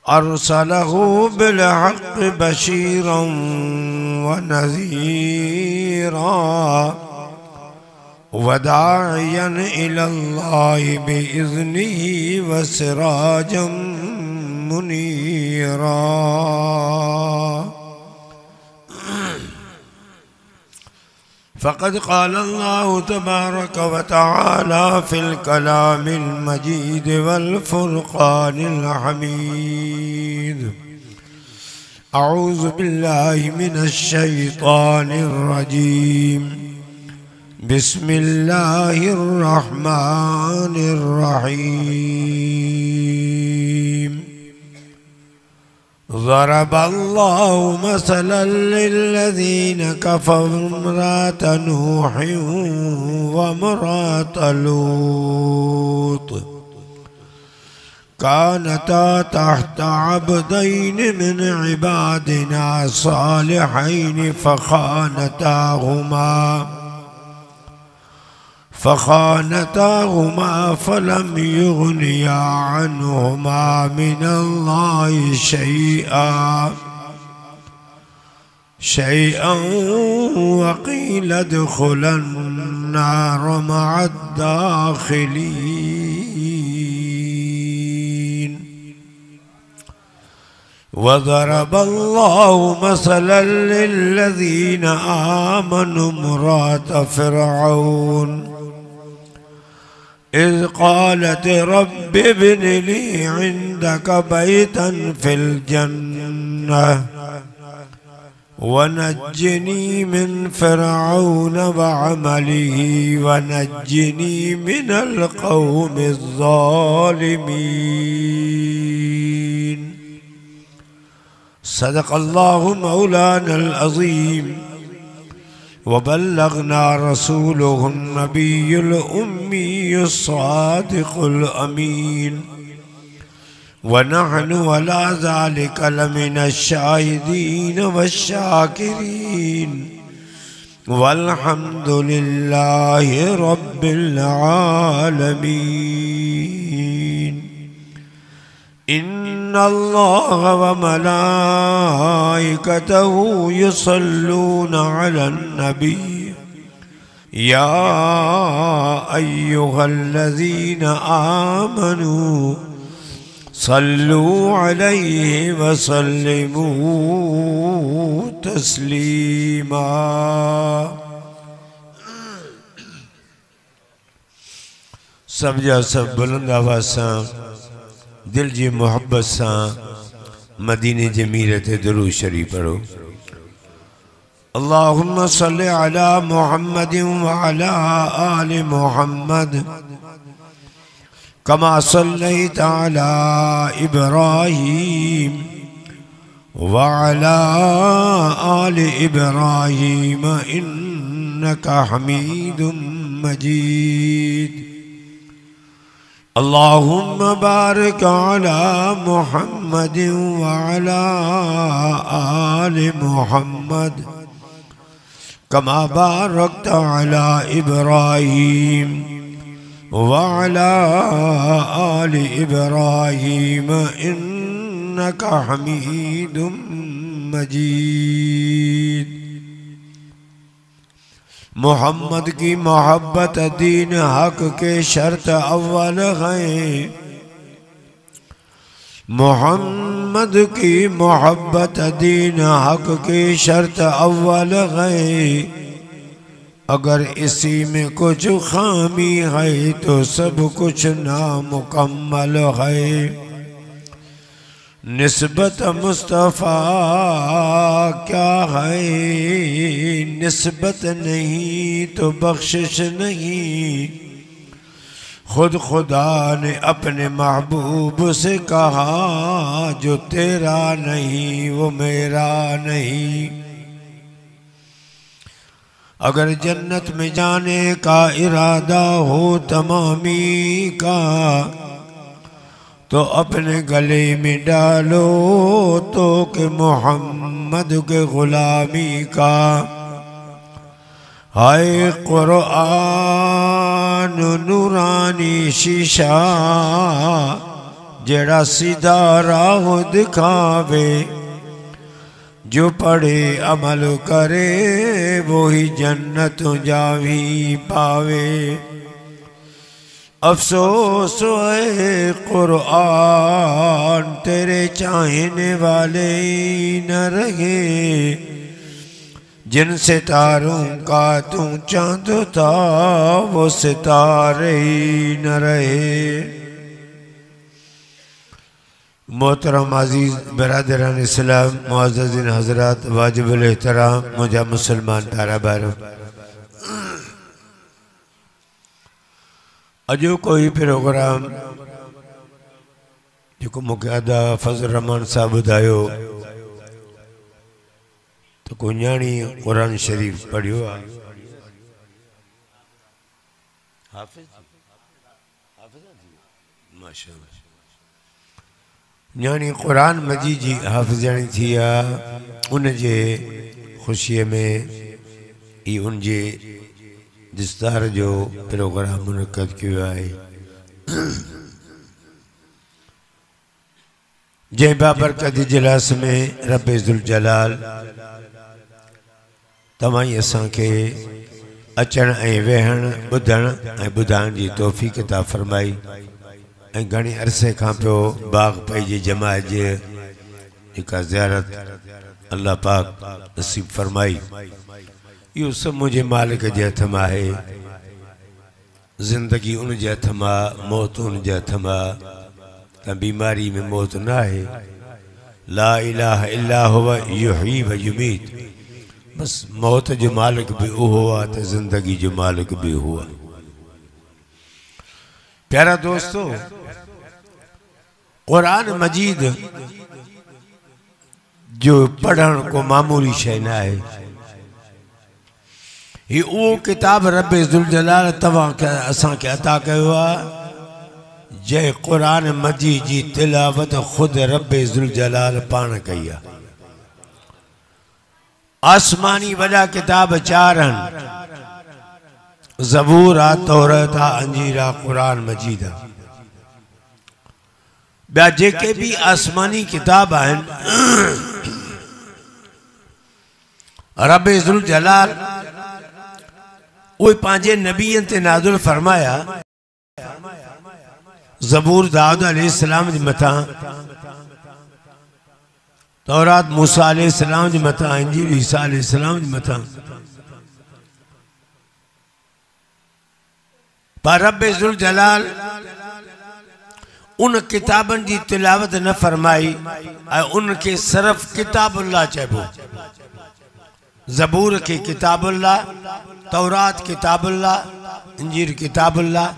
अरसलहु बिलहक़ बशीरन व नज़ीरा व दाइयन इलल्लाहि बिइज़्निही व सिराजम मुनीरा। फ़क़द क़ाल अल्लाहु तबारक व तआला फ़िल कलामिल मजीद वल फ़ुरक़ानिल हमीद। अऊज़ु बिल्लाहि मिनश शैतानिर रजीम। बिस्मिल्लाहिर रहमानिर रहीम। ज़रबल्लाहु मसलन लिल्लज़ीन कफ़रू इम्रअत नूह व इम्रअत लूत कानता तहता अब्दैन मिन इबादिना सालिहैन फ़ख़ानताहुमा फ़लम युग़निया अन्हुमा मिनल्लाहि शैअन व क़ील उद्ख़ुलन्नार मअद्दाख़िलीन। वज़रबल्लाहु मसलन लिल्लज़ीन आमनू इम्रअत फ़िरऔन इज़ क़ालत रब्बि इब्नि ली इंदक बैतन फ़िल जन्नह व नज्जिनी मिन फ़िरऔन व अमलिही व नज्जिनी मिनल क़ौमिज़ ज़ालिमीन। सदक़ल्लाहु मौलानल अज़ीम व बल्लगना रसूलुहुन नबियुल उम्मीयुस सादिक़ुल अमीन व नहनु अला ज़ालिका लमिनश शाहिदीन वश्शाकिरीन वल्हम्दुलिल्लाहि रब्बिल आलमीन। इन्नल्लाह व मलाइकतहु युसल्लूना अलन नबी या अय्युहल्लज़ीना आमनू सल्लू अलैहि व सल्लिमू तस्लीमा। सब जा सब बुलंद आवाज़ सां दिल जी मोहब्बत से मदीने जमीर ते दुरूद शरीफ पढ़ो। अल्लाहुम्मा सल्लि अला मुहम्मदिन व अला आलि मुहम्मद कमा सल्लैता अला इब्राहीम व अला आलि इब्राहीम इन्नका हमीदुम मजीद। अल्लाहुम्मा बारिक अला मुहम्मदिन व अला आलि मुहम्मद कमा बारकता अला इब्राहीम व अला आलि इब्राहीम इन्नका हमीदुम मजीद। मोहम्मद की मोहब्बत दीन हक के शर्त अव्वल है। मोहम्मद की मोहब्बत दीन हक की शर्त अव्वल है। अगर इसी में कुछ खामी है तो सब कुछ नामुकम्मल है। निस्बत मुस्तफ़ा क्या है, निस्बत नहीं तो बख्शिश नहीं। खुद खुदा ने अपने महबूब से कहा जो तेरा नहीं वो मेरा नहीं। अगर जन्नत में जाने का इरादा हो तमामी का तो अपने गले में डालो तो कि मोहम्मद के गुलामी का। हाय कुरान नूरानी शीशा जेड़ा सीधा राह दिखावे, जो पढ़े अमल करे वही जन्नत जावी पावे। अफसोस है कुरान तेरे चाहने वाले न रहे, जिन सितारों का तू चांद था वो सितारे ही न रहे। मोहतरम अजीज बरादरान इस्लाम मुअज़्ज़ज़ीन हज़रात वाजिबुल एहतराम मुझा मुसलमान तारा बारो, अजो कोई प्रोग्राम जो मुख्य अदा फजल रहमान साहब बुधायो तो कुंजानी कुरान शरीफ पढ़ियो आ। हाफिज माशाअल्लाह न्याणी कुरान मजीद जी हाफिजानी थी आ, उन जे खुशी में ई उन जे दिस्तार जो प्रोग्राम मुनक़द किया है। जय बाबरकत इजलास में रब्बे ज़ुल जलाल तमाई असां के अचण ऐं वेहण ॿुधण ऐं ॿुधाइण जी तौफ़ीक़ अता फरमाई ऐं घणे अरसे खां पियो बाग़ पई जी जमात जे जेका ज़ियारत अल्लाह पाक नसीब फरमाई। यो सब मुझे मालिक जे हथ में है, जिंदगी उन जे हथ में, मौत उन जे हथ में, त बीमारी में मौत ना है। ला इलाहा इल्ला हुवा युही व युमीत, बस मौत जो मालिक भी हुआ तो जिंदगी जो मालिक भी हुआ। प्यारा दोस्तों, कुरान मजीद जो पढ़न को मामूली शय ना है, ये वो किताब रब्बे ज़ुल जलाल तवा के असा के अता कयो आ, जय कुरान मजीद जी तिलावत खुद रब्बे ज़ुल जलाल पान कई आ। आसमानी वॾा किताब चार आहिनि, ज़बूर आ, तौरात आ, अंजीर आ, कुरान मजीद आ। ॿिया जेके भी आसमानी किताब आहिनि रब्बे ज़ुल जलाल वो पांजे नबीयन ते नाज़िल फरमाया। ज़बूर दाऊद अलैहिस्सलाम जी मथा, तौरात मूसा अलैहिस्सलाम जी मथा, इंजील ईसा अलैहिस्सलाम जी मथा। पर रब्बे ज़ुल जलाल उन किताबन की तिलावत न फरमाई, उनके सिर्फ किताबुल्लाह चइबो। ज़बूर के किताबुल्लाह, तौरात किताबुल्लाह, इंजील किताबुल्लाह,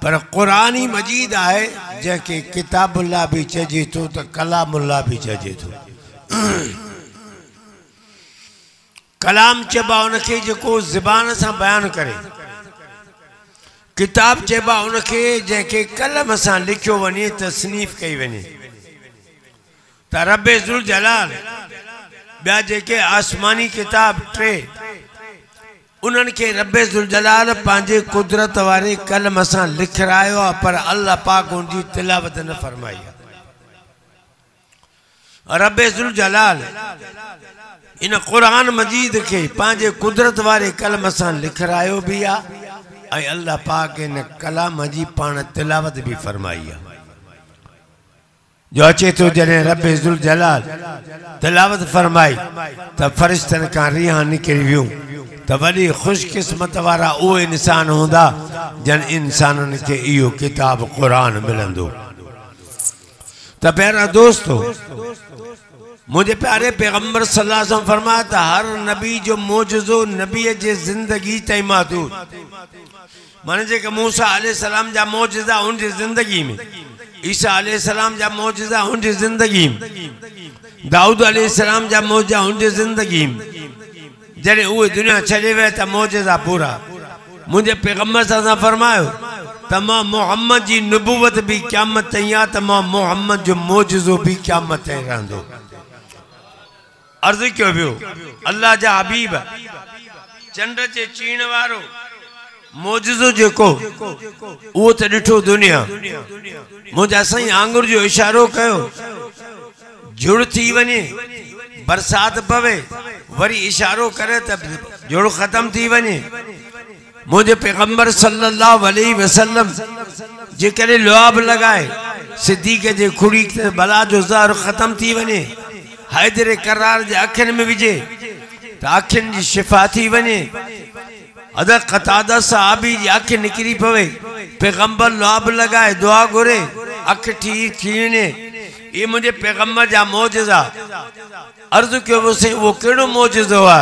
पर कुरानी मजीद है जैके किताबुल्लाह भी चजे तो कलामुल्लाह भी चजे तो। कलाम चबा उनके जो ज़बान से बयान करे, किताब चबा उनके जैके कलम से लिखियो वने, तसनीफ कई वने। त रब्बे ज़ुल जलाल ॿिया जेके आसमानी किताब टे उन्हनि के रब्बे ज़ुल जलाल पांजे कुदरत वारे कलम सां लिखरायो आ, पर अल्लाह पाक उनकी तिलावत न फरमाई। रब्बे ज़ुल जलाल इन कुरान मजीद के पांजे कुदरत वारे कलम सां लिखरायो भी आ, ऐं अल्लाह पाक इन कलाम जी पाण तिलावत भी फरमाई आ। जो अचे तो जॾहिं रब्बे ज़ुल जलाल तिलावत फरमाई त फरिश्तन का रिहा निकिरी वियूं, त वॾी खुशकिस्मत वारा वो इंसान होंदा जन इंसानन के इहो किताब कुरान मिलंदो। त प्यारा दोस्तों, मुझे प्यारे पैगंबर सल्लल्लाहु अलैहि वसल्लम फरमाया था हर नबी जो मोजज़ो नबी जे जिंदगी तई महदूद। माने जेके मूसा अलैहिस्सलाम जा मोजज़ा उन जी जिंदगी में, ईसा अलैहिस्सलाम जा मोजज़ा उन जी जिंदगी में, दाऊद अलैहिस्सलाम जा मोजज़ा उन जी जिंदगी में, जॾहिं उहे दुनिया छॾे विया त मोजज़ा पूरा। मुझे पैगंबर सां फरमायो त मां मोहम्मद जी नबूवत भी क़यामत ताईं आ, त मां मोहम्मद जो मोजज़ो भी क़यामत ताईं रहंदो। अर्ज़ कयो वियो अल्लाह जा हबीब, चंड जे चीण वारो, मोजज़ो जेको वो तो डिठो दुनिया मुझा सही आंगुर जो इशारो कयो जुड़ थी वने बरसात पवे वरी इशारो करे तब जुड़ खत्म थी वने मुझे पैगंबर सल्लल्लाहु अलैहि वसल्लम जे करे लुआब लगाए सिद्दीक़ जे खुड़ी बला जो ज़हर खत्म थी वने हैदर करार जे अखिन में विजे त अखिन जी शिफा थी वने अदा कतादा साहबी जी अख निकरी पवे पैगंबर लुआब लगाए दुआ घुरे अख ठीक थीने ये मुझे पैगंबर जा मोजज़ा अर्ज़ क्यों वो केड़ो मोजज़ो है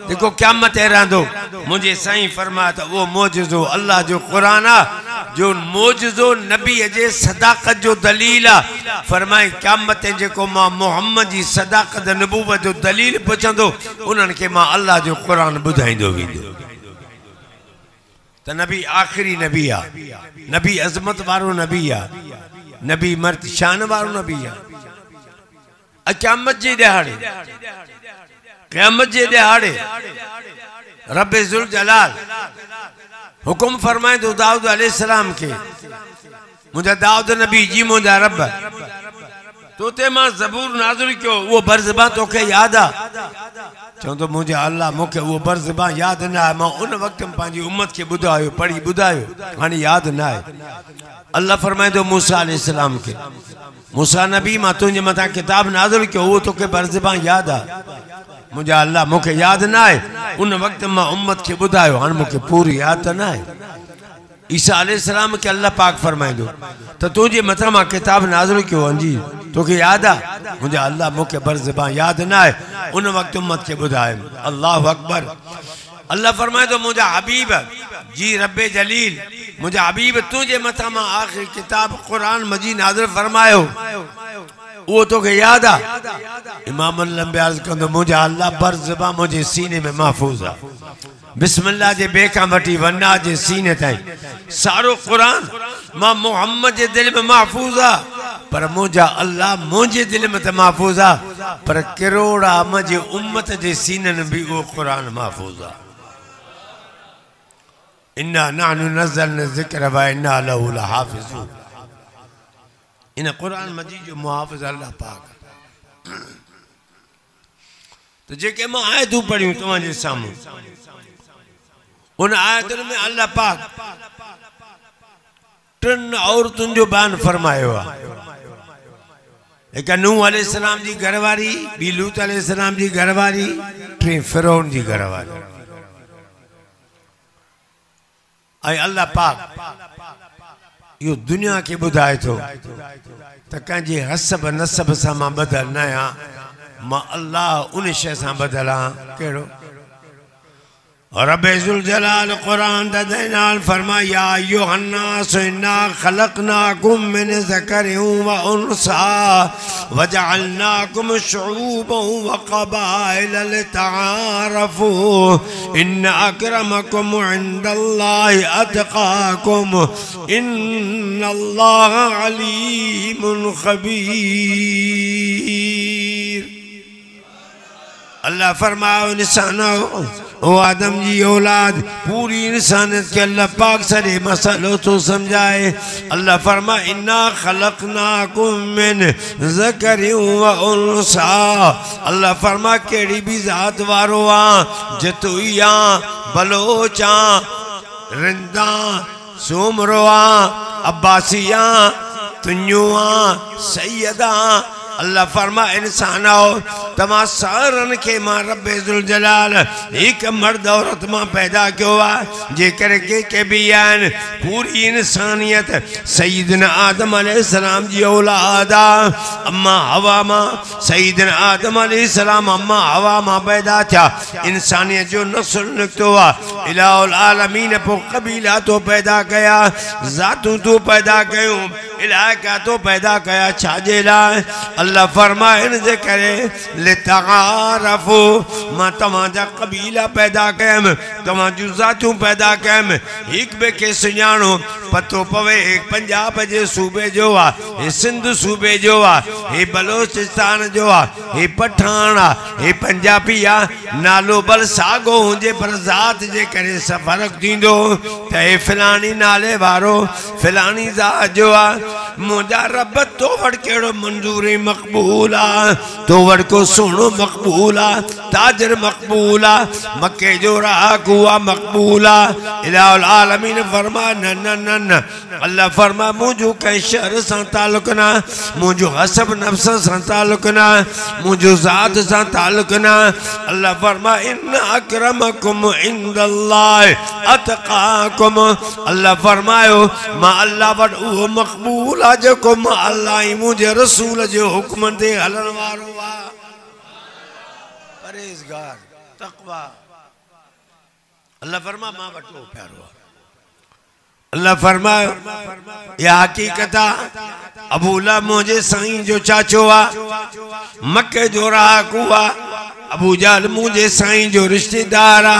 देखो क़यामत रहंदो मुझे साईं फरमाया था वो मोजज़ो अल्लाह जो कुरान आ जो मोजज़ो नबी जे सदाकत जो दलील आ फरमाए क़यामत जेको मां मोहम्मद जी सदाकत नबूवत जो दलील पुछंदो उन्हनि के मां अल्लाह जो कुरान बुधाइंदो वेंदो त नबी आखिरी नबी आ नबी अजमत वारो नबी आ नबी मर्द शान वारो नबी आ क़यामत जे दिहाड़े रब्बे ज़ुल जलाल हुकुम फरमाए तो दाऊद अलैहिस्सलाम के मुझा दाऊद नबी जी मुझा रब तो ते मां ज़बूर नाज़िल क्यों वो बरज़बां तोखे याद आ चो तो मुझे अल्लाह मुखे वो बरज़बां याद ना है मां उन वक्त में पांजी उम्मत के बुधायो पढ़ी बुधायो हाने याद ना है अल्लाह फरमाए तो मूसा अलैहिस्सलाम के मूसा नबी मां तुझे मथा किताब नाज़िल क्यों वो तोखे बरज़बां याद आ मुझे अल्लाह मुखे याद ना है उन वक्त मां उम्मत के बुधायो हाने मुखे पूरी याद ना है ईसा अलैहिस्सलाम के अल्लाह पाक फरमाए दो तो तुझे मथा मां किताब नाज़िल क्यों अंजी तोखे याद आ मुझे अल्लाह मुखे बरज़बां याद ना है उन वक्त उम्मत के बुधाए अल्लाह अकबर अल्लाह फरमाए तो मुझा हबीब जी रब्बे जलील मुझा हबीब तुझे मथा मां आखिरी किताब कुरान मजीद नाज़िल फरमायो वो तो के याद आ इमाम लंबे अर्ज कंदो मुझे अल्लाह बरज़बां मुझे सीने में महफूज आ बिस्मिल्लाह जे बेका वठी वन्ना जे सीने ताई सारो कुरान मां मोहम्मद जे दिल में महफूज आ पर मुझा अल्लाह मुझे दिल में तो महफूज आ पर करोड़ा मुझे उम्मत जे सीनन भी वो कुरान महफूज आ इन्ना नहनु नज़्ज़लना ज़िक्र व इन्ना लहू लहाफ़िज़ून इन कुरान मजीद जो मुहाफ़िज़ अल्लाह पाक तो जेके मां आयतूं पढ़ियूं तव्हांजे साम्हूं उन आयतुनि में अल्लाह पाक टिन औरतुनि जो बयान फरमायो आहे एक नूह अलैहिस्सलाम जी घरवारी बी लूत अलैहिस्सलाम जी घरवारी टे फिरौन जी घरवारी आई अल्लाह पाक यो दुनिया के बुधाए तो त कंहिंजे हसब नसब सां मां बदल न आहियां मां अल्लाह उन शइ सां बदल आहियां कहिड़ो रब्बे ज़ुल जलाल कुरान दनाल फरमाया अय्युहन्नास इन्ना खलक़नाकुम मिन ज़करिन व उन्सा वजअलनाकुम शुऊबन व क़बाइल लितआरफू इन्न अक्रमकुम इंदल्लाहि अतक़ाकुम इन्नल्लाह अलीमुन खबीर अल्लाह फरमाओ इंसानो ओ आदम जी औलाद पूरी इंसानियत के अल्लाह पाक सरे मसलो तो समझाए अल्लाह फरमा इन्ना खलक़नाकुम मिन ज़करिन व उन्सा अल्लाह फरमा केड़ी भी जात वारो आ जतुइया बलोचा रिंदा सुमरोआ अब्बासिया तुन्युआ सैयदा अल्लाह फरमा इंसान आओ तमा सारन के मां रब्बे ज़ुल जलाल एक मर्द औरत मां पैदा क्यों आ जे करके के बियान पूरी इंसानियत सैयदना आदम अलैहिस्सलाम जी औलाद अम्मा हवा मां सैयदना आदम अलैहिस्सलाम अम्मा हवा मां पैदा था इंसानियत जो नस्ल निकतो आ इलाहुल आलमीन पो कबीला तो पैदा कया जातू तो पैदा कयो इलाका तो पैदा कया छाजे ला अल्लाह फरमाए जे करे लितआरफू मां तव्हांजा कबीला पैदा कयम तव्हांजूं ज़ातूं पैदा कयम हिक ॿिए खे सुञाणो पतो पवे एक पंजाब जे सूबे जो आ हे सिंध सूबे जो आ हे बलोचिस्तान जो आ हे पठाना हे पंजाबी आ नालो बल सागो हुजे पर ज़ात जे करे फर्क थींदो त हे फिलानी नाले वारो फिलानी ज़ात जो आ मुंहिंजा रब तो वटि कहिड़ो मंजूरी मक़बूल आ तो वटि को सुहिणो मक़बूल आ ताजर मक़बूल आ मके जो राह हुआ मक़बूल आ इलाहुल आलमीन फरमा न न न न अल्लाह फरमा मुंहिंजो कंहिं शहर सां ताल्लुक़ न मुंहिंजो हसब नफ्स सां ताल्लुक़ न मुंहिंजो ज़ात सां ताल्लुक़ न अल्लाह फरमा इन अकरमकुम इंदल्लाह अतक़ाकुम अल्लाह फरमायो मां अल्लाह वटि उहो मक़बूल आ जेको मां अल्लाह ई मुंहिंजे रसूल जे हुक्म ते हलण वारो आ परहेज़गार तक़वा अल्लाह फरमा मां वटि उहो प्यारो आ अल्लाह फरमायो या हकीकत अबू लहब मुझे साईं जो चाचो आ मक्के जो राहकू आ अबू जहल मुझे साईं जो रिश्तेदार आ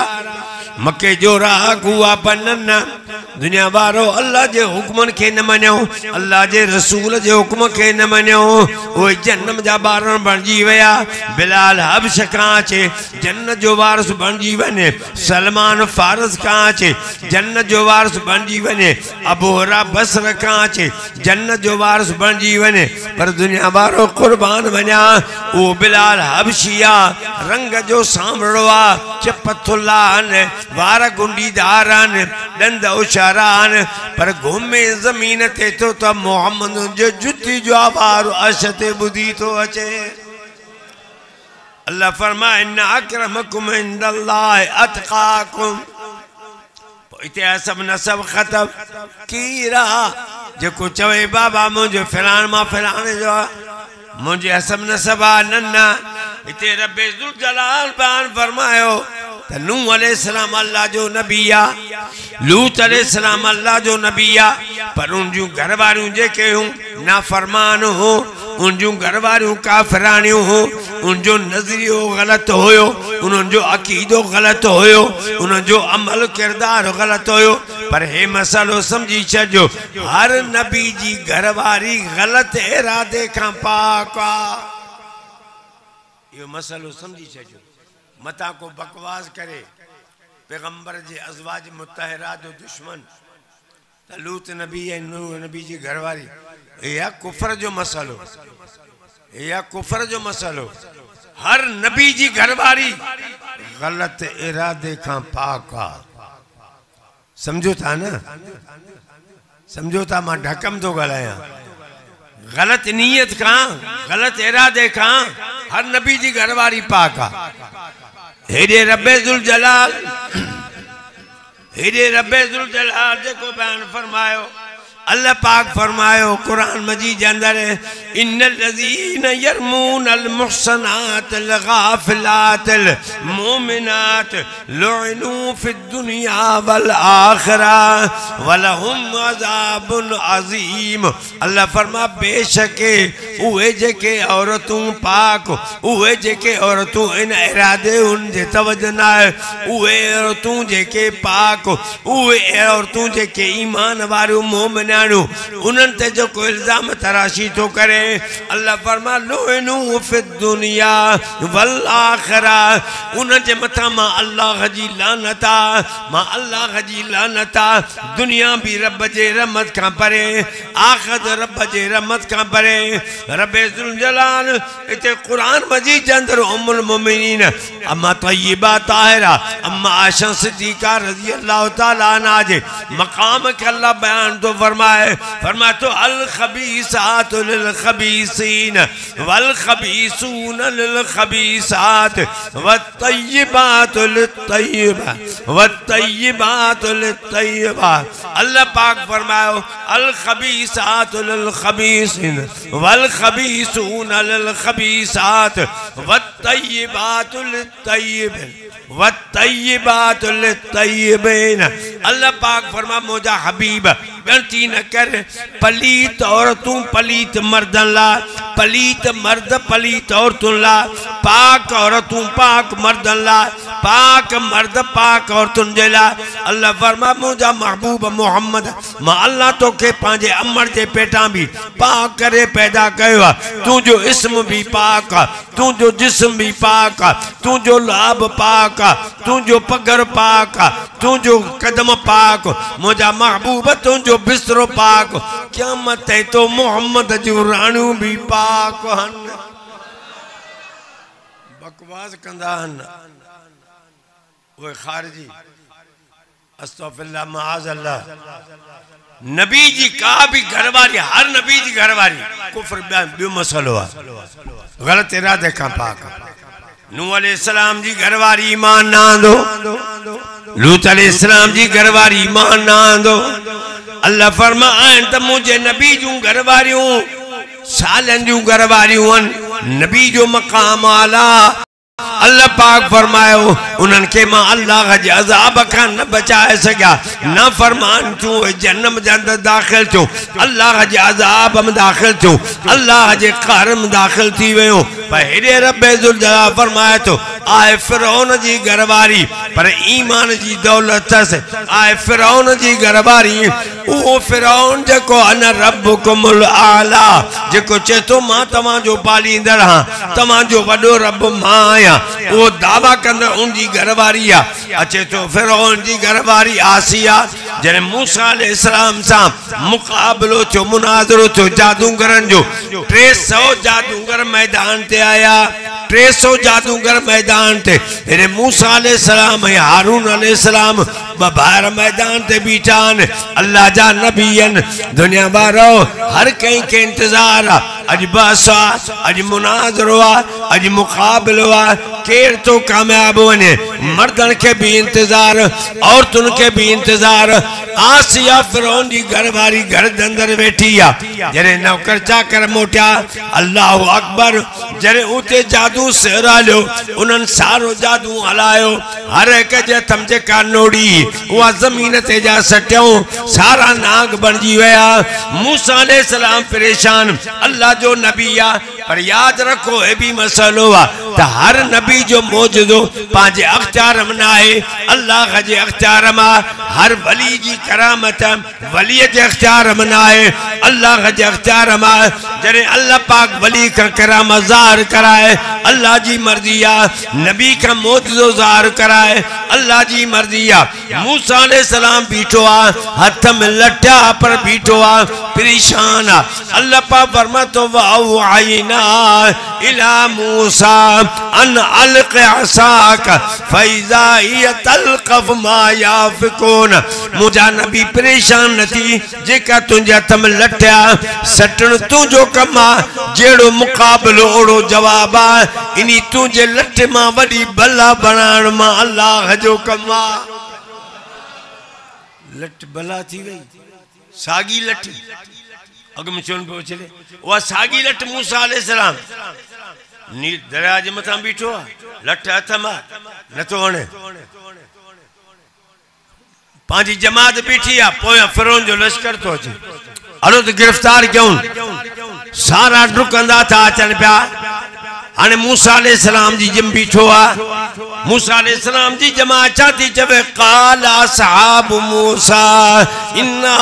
मक्के जो राहकू आ पन्न दुनिया वारो अल्लाह जे हुक्मन के न मनियो अल्लाह जे रसूल जे हुक्म के न मनियो वो जन्नत जा बारण बणजी वया बिलाल हबश कांचे जन्नत जो वारिस बणजी वने सलमान फारस कांचे जन्नत जो वारिस बणजी वने अबू हुरैरा बसर कांचे जन्नत जो वारिस बणजी वने पर दुनिया वारो कुर्बान वन्या वो बिलाल हबशिया रंग जो सांवड़ो आ चपथुलान वार गुंडीदारान दंद उशारान पर घूमे जमीन ते तो मोहम्मद जो जुती जो आवार अशते बुधी तो अचे अल्लाह फरमाए इन्ना अकरमकुम इंदल्लाह अतकाकुम इते सब नसब खत्म कीरा जेको चवे बाबा मुझे फिलान मां फिलाने जो मुझे हसब नसब आ नन्ना इते रब्बे जुल जलाल बयान फरमायो नूह अलैहिस्सलाम अल्लाह जो नबी आ लूत अलैहिस्सलाम अल्लाह जो नबी आ पर उन जूं घर वारियूं जेके हूं नाफरमान हो उन जूं घर वारियूं काफिरानियूं हो उन जो नज़रियो गलत होयो उन जो अकीदो गलत होयो उन जो अमल किरदार गलत होयो पर हे मसलो समझी छजो हर नबी जी घर वारी गलत इरादे का पाक आ यो मसलो समझी छजो मता को बकवास करे पैगंबर जे अज़वाज मुतहरात जो दुश्मन लूत नबी है नूह नबी जी घरवारी या कुफर जो मसलो या कुफर जो मसलो हर नबी जी घरवारी गलत इरादे का पाक आ समझो था ना समझो था मां ढकम तो गलाया गलत नीयत का गलत इरादे का हर नबी जी घरवारी पाक आ हेरे रब्बे जुल जलाल जेको बयान फरमायो अल्लाह पाक फरमायो कुरान मजीद के अंदर इन्नल लज़ीना यरमूनल मुहसनातिल गाफिलातिल मोमिनात लुइनु फिद दुनिया वल आखिरा वलहुम अज़ाबुन अज़ीम अल्लाह फरमा बेशक उहे जेके औरतूं पाक उहे जेके औरतूं इन इरादे उन जे तवज्जो न आहे उहे औरतूं जेके पाक उहे औरतूं जेके ईमान वारियूं मोमिना उन्हनि ते जो को इल्जाम तराशी तो करे अल्लाह फरमा लुइनु फिद दुनिया वल आखिरा उन जे मथा मां अल्लाह जी लानत मां अल्लाह जी लानत दुनिया भी रब जे रहमत का परे आखिरत रब जे रहमत का परे रब्बे जुल जलाल इते कुरान मजीद के अंदर उम्मुल मोमिनीन अम्मा तय्यबा ताहिरा अम्मा आयशा सिद्दीका रज़ी अल्लाह तआला अन्हा जे मकाम के अल्लाह बयान तो फरमा तो अल खबीसात लिल खबीसीन वल खबीसून लिल खबीसात वत तय्यबात लित तय्यबा वत तय्यबात लित तय्यबा अल्लाह पाक फरमायो अल खबीसात लिल खबीसीन वल खबीसून लिल खबीसात वत तय्यबात लित तय्यबिन वत तय्यबात लित तय्यबिन अल्लाह पाक फरमा मोजा हबीब गलती न कर पलीत औरतूं पलीत मर्दन ला पलीत मर्द पलीत औरतुन ला पाक औरतूं पाक मर्दन ला पाक मर्द पाक औरतुन जे लाइ अल्लाह फरमा मुंहिंजा महबूब मोहम्मद मां अल्लाह तोखे पंहिंजे अमर जे पेटां भी पाक करे पैदा कयो आहे। तुंहिंजो इस्म भी पाक आहे, तुंहिंजो जिस्म भी पाक आहे, तुंहिंजो लाभ पाक आहे, तुंहिंजो पगर पाक आहे, तुंहिंजो कदम पाक, मुंहिंजा महबूब तुंहिंजो बिस्तरो पाक, क़यामत ताईं तो मोहम्मद जूं राणियूं भी पाक आहिनि। बकवास कंदा आहिनि उहे खारिजी। अस्तग़फिरुल्लाह मआज़ल्लाह। नबी जी का भी घरवारी, हर नबी जी घरवारी कुफ्र ॿियो मसलो आहे, ग़लत इरादे खां पाक। नूह अलैहिस्सलाम जी घरवारी ईमान न आंदो, लूत अलैहिस्सलाम जी घरवारी ईमान न आंदो। अल्लाह फरमा आहिनि त मुंहिंजे नबी जूं घरवारियूं सालनि जूं घरवारियूं आहिनि, नबी जो मक़ाम आला। अल्लाह पाक फरमायो उन्हनि खे मां अल्लाह जे अज़ाब खां न बचाए सघिया, न फरमान थियूं जन्नत जे अंदरि दाख़िल थियो, अल्लाह जे अज़ाब में दाख़िल थियो, अल्लाह जे क़हर में दाख़िल थी वियो। पर हेॾे रब्बे ज़ुल जलाल फरमाए थो आए फिरौन जी घरवारी पर ईमान जी दौलत अथसि, आए फिरौन जी घरवारी उहो फिरौन जेको अन रब्बुकुमुल आला, जेको चए थो मां तव्हांजो पालींदड़ हां, तव्हांजो वॾो रब मां आहियां, उहो दावा कंदड़ उन जी घरवारी आहे। अचे थो फिरौन जी घरवारी आसिया, जॾहिं मूसा अलैहिस्सलाम सां मुक़ाबिलो थियो, मुनाज़रो थियो जादूगरनि जो, 300 जादूगर मैदान ते आया, 300 जादूगर मैदान ते। हेॾे मूसा अलैहिस्सलाम ऐं हारून अलैहिस्सलाम ॿ भाइर मैदान ते बीठा आहिनि। अल्लाह जा नबी आहिनि, दुनिया वारो हर कंहिंखे इंतज़ार आहे। अॼु बस आहे, अॼु मुनाज़रो आहे, अॼु मुक़ाबिलो आहे, केरु तो कामयाब वञे। मर्दनि खे बि इंतज़ार, औरतुनि खे बि इंतज़ार। आसिया फिरौन जी घरवारी घर जे अंदरि वेठी आहे। जॾहिं नौकर चाकर मोटिया, अल्लाह अकबर, जॾहिं उते जादू सिर हलियो, उन्हनि सारो जादू हलायो। हर हिक जे हथ में जेका नोड़ी उहा ज़मीन ते जा सटियूं सारा नाग बणिजी विया। मूसा अलैहिस्सलाम परेशान, अल्लाह जो नबी आहे, पर यादि रखो हे भी मसलो आहे त हर नबी जो मौजूदो पंहिंजे अख्तियार में न आहे, अल्लाह जे अख्तियार में। हर वली जी करामत वलीअ जे अख्तियार में न आहे, अल्लाह जे अख्तियार में। जॾहिं अल्लाह पाक वली खां करामत ज़ाहिर कराए, अल्लाह जी मर्ज़ी आहे, नबी खां मौजूदो ज़ाहिर कराए, अल्लाह जी मर्ज़ी आहे। मूसा अलैहिस्सलाम बीठो आहे, हथ में लट्या पर बीठो आहे, परेशान आहे। अल्लाह पाक फरमातो वअवहयना इला मूसा अन अलक़ असाक फइज़ा हिय तल्क़फ़ मा याफ़िकून। मुंहिंजा नबी परेशान न थी, जेका तुंहिंजे हथ में लट्या सटण तुंहिंजो कमु आहे, जहिड़ो मुक़ाबिलो ओड़ो जवाब आहे। इन तुंहिंजे लठ मां वॾी बला बणाइण मां अल्लाह जो कमु आहे। लठ बला थी वई, साॻी लठ अॻ में चवण पियो चले, उहा साॻी लठ मूसा अलैहिस्सलाम नील दरिया जे मथां बीठो आहे, लठ हथ मां नथो वणे। पंहिंजी जमात बीठी आहे, पोयां फिरौन जो लश्कर थो अचे, हलो त गिरफ़्तार कयूं। सारा डुकंदा था अचनि पिया। हाणे मूसा अलैहिस्सलाम जी जिम बीठो आहे। मूसा अलैहिस्सलाम जी जमात छा थी चवे, क़ाल असहाब मूसा इन्ना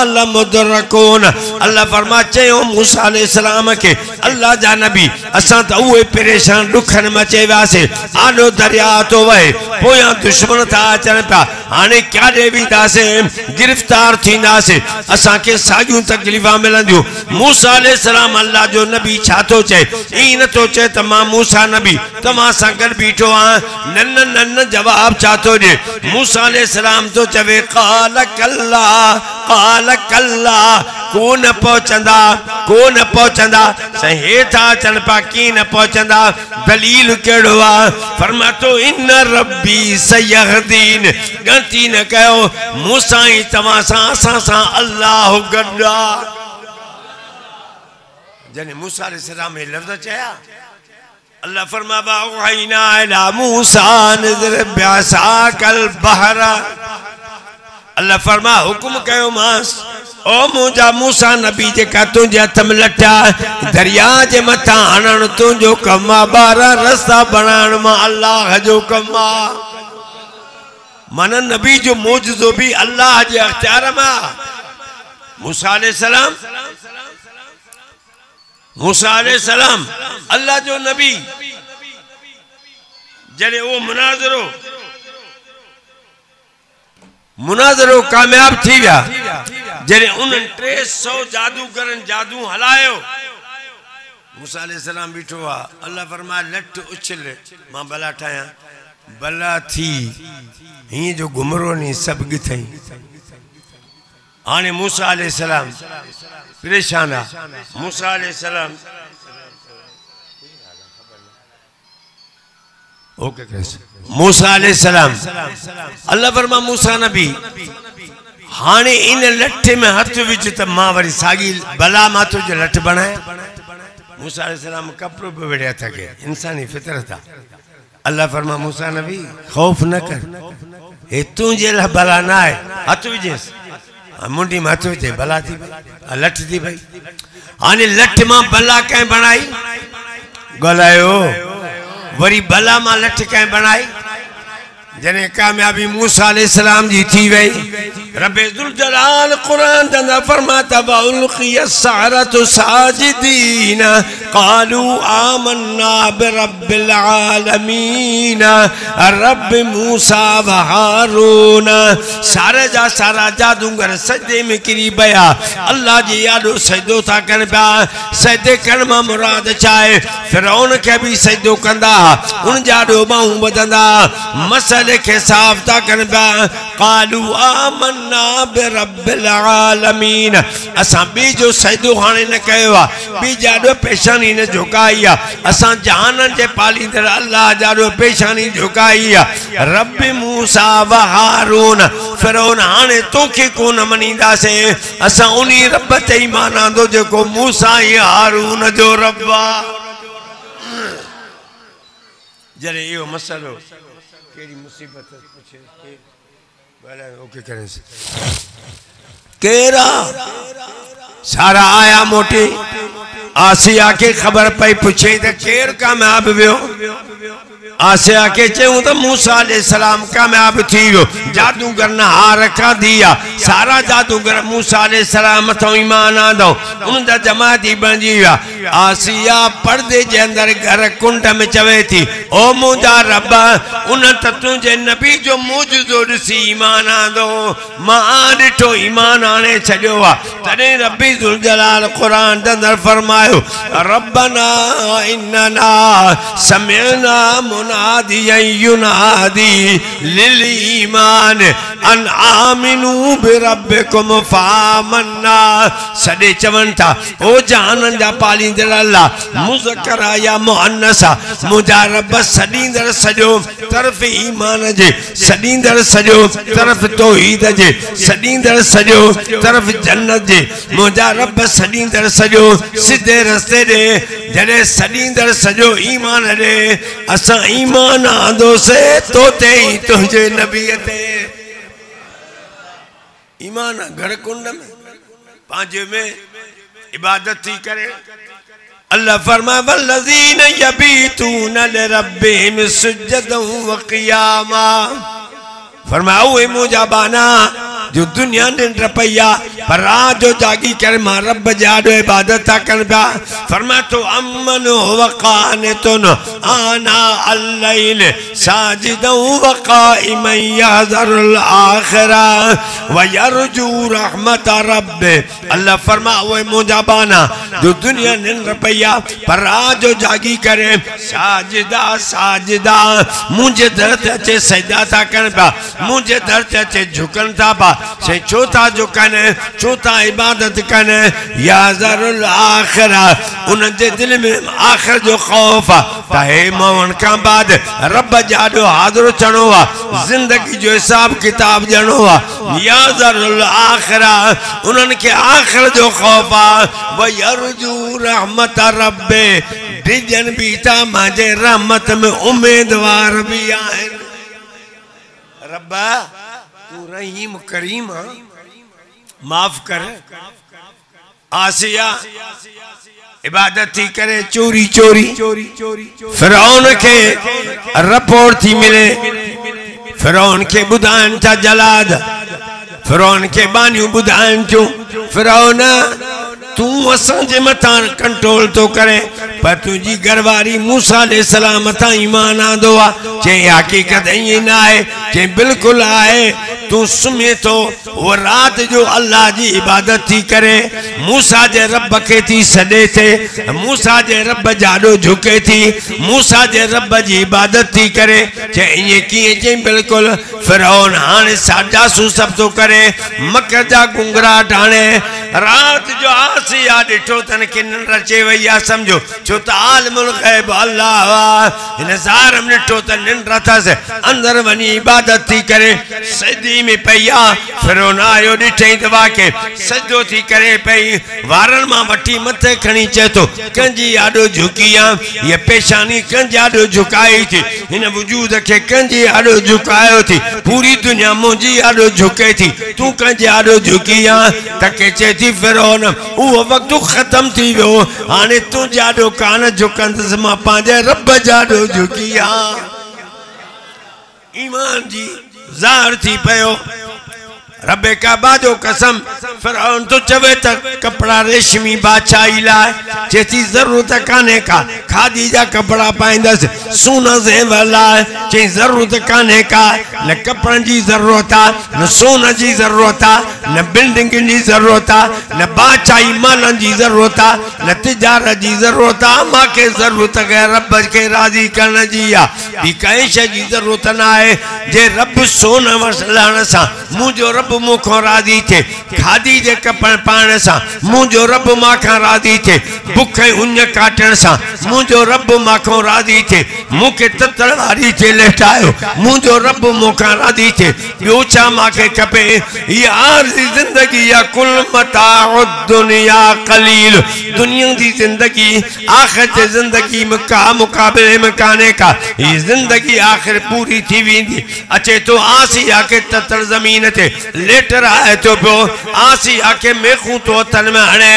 लमुदरकून। अल्लाह फरमा चयो मूसा अलैहिस्सलाम के, अल्लाह जा नबी असां त उहे परेशान डुखनि में अचे वियासीं, आॾो दरिया थो वहे, पोयां दुश्मन था अचनि पिया, हाणे काॾे वेंदासीं, गिरफ़्तार थींदासीं, असांखे साॻियूं तकलीफ़ां मिलंदियूं। मूसा अलैहिस्सलाम अल्लाह जो नबी छा थो चए, ई नथो चए त मां मूसा नबी तव्हां सां गॾु बीठो आहियां, न न न जवाब छा थो ॾिए। मूसा अलैहिस्सलाम तो चवे क़ाल कल्ला कोन पहुचंदा, कोन पहुचंदा। साईं हेठा अचनि पिया, कीअं न पहुचंदा, दलील कहिड़ो आहे। फरमातो इन रब्बी सयहदीन, ग़लती न कयो, मूसा ई तव्हां सां, असां सां अल्लाह गॾु आहे। जॾहिं मूसा अलैहिस्सलाम हे लफ़्ज़ चया, अल्लाह फरमा वअवहयना इला मूसा निज़र बिअसाकल बहर। अल्लाह फरमा हुकुम कयो मांस, ओ मुझा मूसा नबी जेका तुझे हथ में लटा दरिया जे मथा आणण तुझो कमा 12 रस्ता बनाण मा अल्लाह जो कमा मन नबी जो मौजूदो भी अल्लाह जे अख्तियार में मूसा अलैहि सलाम अल्लाह जो नबी जड़े वो मुनाजरो कामयाब थी गया जड़े उन 300 जादूगरन जादू हलायो मूसा अलैहि सलाम बीठो आ अल्लाह फरमाया लट उछल मां बला ठाया बला थी ही जो गुमरो नहीं सब गिथई आने मूसा अलैहि सलाम परेशान आ मूसा अलैहि सलाम ओके कैसे मूसा अलैहि सलाम अल्लाह फरमा मूसा नबी हाने इन लट्ठे में हाथ विच त मां वरी सागी बला मा तुझे लठ बनाया मूसा अलैहि सलाम कपड़ो पे बैठा था के इंसानी फितरत था अल्लाह फरमा मूसा नबी खौफ न कर ए तुझे ला बला ना है हाथ विजेस मुंडी में हाथ विजे बला थी लठ थी भाई हाने लठ मां बला कहीं बनाई गलायो वरी बला मा लठ कहीं बनाई जने कामयाबी मूसा अलैहि सलाम जी थी वई रब्बे जुल जलाल कुरान दा फरमाता वउलक़िया सहारतु साजिदीन क़ालू आमन्ना बिरब्बिल आलमीन रब्ब मूसा व हारून सारे जा सारा जादूगर सजदे में किरी पया अल्लाह जी यादो सजदो था कर पया सजदे करण मां मुराद चाहे फिरौन के भी सजदो कंदा उन जाडो बाहू बदंदा मसले के साफ था कर पया क़ालू आमन्ना बिरब्बिल आलमीन असा बी जो सजदो हाने न कयो आ बी जाडो पेशानी ने झुकाई आ असा जहानन जे पालींदड़ अल्लाह जाडो पेशानी झुकाई आ रब मूसा व हारून फिरौन हाने तोखे कोन मनींदा से असा उनी रब ते ईमान आंदो जेको मूसा ऐं हारून जो रब आ जरे यो मसलो केड़ी मुसीबत पूछे ओके करें केरा सारा आया मोटी आसिया के खबर पई पूछे तो केर कामयाब वियो आसिया के चूं तो मूसा अलैहि सलाम कामयाब थी वियो जादूगर ने हार रखा दिया सारा जादूगर मूसा अलैहि सलाम तो ईमान आंदो उन दा जमाती बणजी विया आसिया पर्दे जे अंदर घर कुंड में चवे थी ओ मुंजा रब उन त तुझे नबी जो मौजूदो ॾिसी ईमान आंदो मां ॾिठो ईमान आणे छॾियो आ तॾहिं रब्बी ज़ुल जलाल क़ुरान जे अंदर फरमायो रब्बना इन्नना समिअना मुनादियन युनादी लिल ईमान अन आमिनू बिरब्बिकुम फामन्ना सॾे चवनि था ओ जहाननि जा पालींदड़ अल्लाह मुज़क्कर या मुअन्नस मुंहिंजा रब सॾींदड़ सॼो तरफ़ ईमान जे सॾींदड़ सॼो तरफ़ तौहीद जे सॾींदड़ सॼो तरफ़ जन्नत जे मुंहिंजा रब सॾींदड़ सॼो सिधे रस्ते ॾे जॾहिं सॾींदड़ सॼो ईमान ॾे असां ईमान आंदोसीं तोते ई तुंहिंजे नबीअ ते ईमान घर कुंड में पांजे में इबादत थी करे अल्लाह फरमा वल्लज़ीन यबीतून लिरब्बिहिम सुज्जदन व क़ियामा फरमाओ ए मुझा बाना जो दुनिया निंड पया पर रात जो जागी कर मां रब जाडो इबादत था कर पया फरमा तो अमन व क़ानितुन आना अल-लैल साजिदन व क़ाइमन यहज़रुल आखिरा व यरजू रहमत रब अल्लाह फरमा ओए मुझा बाना जो दुनिया निंड पया पर रात जो जागी करे साजिदा साजिदा मुझे दर ते अचे सजदा था कर पया मुझे दर ते अचे झुकन था पा से चौथा झुकन चौथा इबादत कन याज़रुल आखिरा उन जे दिल में आखिर जो खौफ है मौन का बाद रब जाडो हाज़िर चणो आ जिंदगी जो हिसाब किताब जणो आ याज़रुल आखिरा उनन के आखिर जो खौफ आ व यरजू रहमत रब डिजन बीता माजे रहमत में उम्मीदवार भी आहिन रब्बा तू रहीम करीम माफ कर। आसिया इबादत थी करे चोरी चोरी फिरौन के रिपोर्ट थी मिले। फिरौन के बुधान था जलाद। फिरौन के बानियों बुधान चो फिरौन तू असांजे मथा कंट्रोल तो करे पर तुझी घरवारी मूसा अलैहिस्सलाम मथा ईमान आंदो आ। चई हकीकत ये ना है, चई बिल्कुल आहे। तू सुम्हे तो वो रात जो अल्लाह जी इबादत थी करे, मूसा जे रब के थी सदे थे, मूसा जे रब जाडो झुके थी, मूसा जे रब जी इबादत थी करे। चई ये किए? चई बिल्कुल। फिरौन हाने साडा सु सब तो करे मक्का जा गुंगरा ठाणे। रात जो आसिया डिठो तन के निंड अचे वई आ समझो छो त आलिमुल गैब अल्लाह। इन ज़ारम डिठो त निंड अथस अंदर वनी इबादत थी करे सजदी में पईया। फिरौन आयो डिठई त वाके सजदो थी करे पई। वारन मां वठी मथे खणी चे तो कंजी आडो झुकिया। ये पेशानी कंजी आडो झुकाई थी, इन वजूद के कंजी आडो झुकायो थी। पूरी दुनिया मुंजी आडो झुके थी, तू कंजी आडो झुकिया। तके चे थी फिरौन वो वक्त खत्म थी वो हाने तू जाडो कान झुकंदस मां पांजे रब जाडो झुकिया। ईमान जी ज़ाहिर थी पयो। रब्बे काबा जो कसम फिरौन तो चवे तक कपड़ा रेशमी बादशाही लाए चेती जरूरत काने का खादी जा कपड़ा पाइंदस सोना ज़ेवर लाए। चई जरूरत काने का न कपड़न जी जरूरत आ, न सोना जी जरूरत आ, न बिल्डिंग जी जरूरत आ, न बादशाही मालन जी जरूरत आ, न तिजारत जी जरूरत आ। मां के जरूरत है रब के राजी करण जी आ। बी कई शइ जी जरूरत ना है। जे रब सोना वसलाण सा मुझो रब मुखो राजी थे, खादी जे कपड़ पाण सा मुझो रब माखा राजी थे, बुखे उन काटण सा मुझो रब माखो राजी थे, मुके ततड़वारी थे लेटायो मुझो रब मुखा राजी थे। ॿियो छा माखे खपे? ये आरज़ी जिंदगी या कुल मताउ दुनिया कलील। दुनिया की जिंदगी आखिरत जिंदगी में का मुकाबले में काने का। ये जिंदगी आखिर पूरी थी वेंदी। अचे तो आसिया के ततड़ जमीन थे लेट रहा है तो पो आसिया के मेखू तो तन में हणे।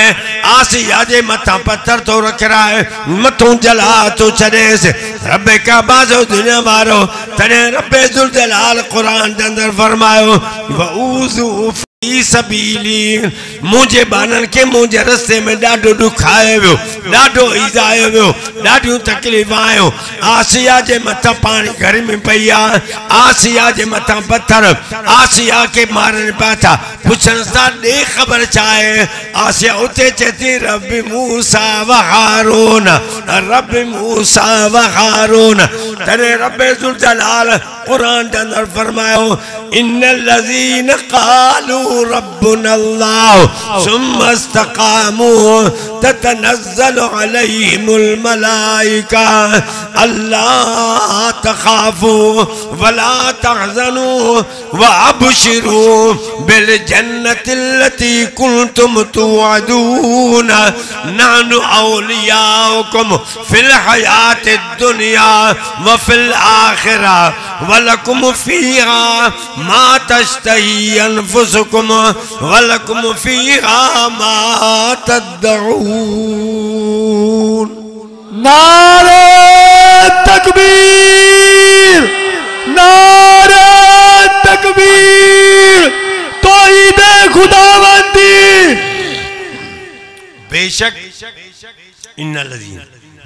आसिया जे मथा पत्थर तो रख रहा है, मथों जला तो छड़े से रब्बे का बाजो दुनिया मारो। तने रब्बे जुल जलाल कुरान के अंदर फरमायो वऊज़ु फी सबीली। मुझे बानन के मुझे रस्ते में डाडो दुखाए वो, डाडो ईज़ाए वो, डाडियों तकलीफ आयो। आसिया जे मथा पानी घर में पईया, आसिया जे मथा पत्थर, आसिया के मारन पाता पुछन सा दे खबर चाहे। आसिया उते चेती रब मूसा व हारून, रब मूसा व हारून। तने रब्बे जुल जलाल कुरान के अंदर फरमायो इन्नल लज़ीन क़ालू रब्बुना अल्लाह सुम्मा इस्तक़ामू ततनज़्ज़लु अलैहिमुल मलाइका अल्ला तख़ाफू वला तहज़नू व अबशिरू बिल जन्नतिल्लती कुंतुम तुअदून नहनु औलियाउकुम फिल हयातिद दुनिया व फिल आखिरा वलकुम फीहा मा तश्तही अनफुसुकुम वलकुम फीहा मा तदऊन। नारे तकबीर, नारे तकबीर, तौहीदे खुदावंदी। बेशक इन्नल लज़ीन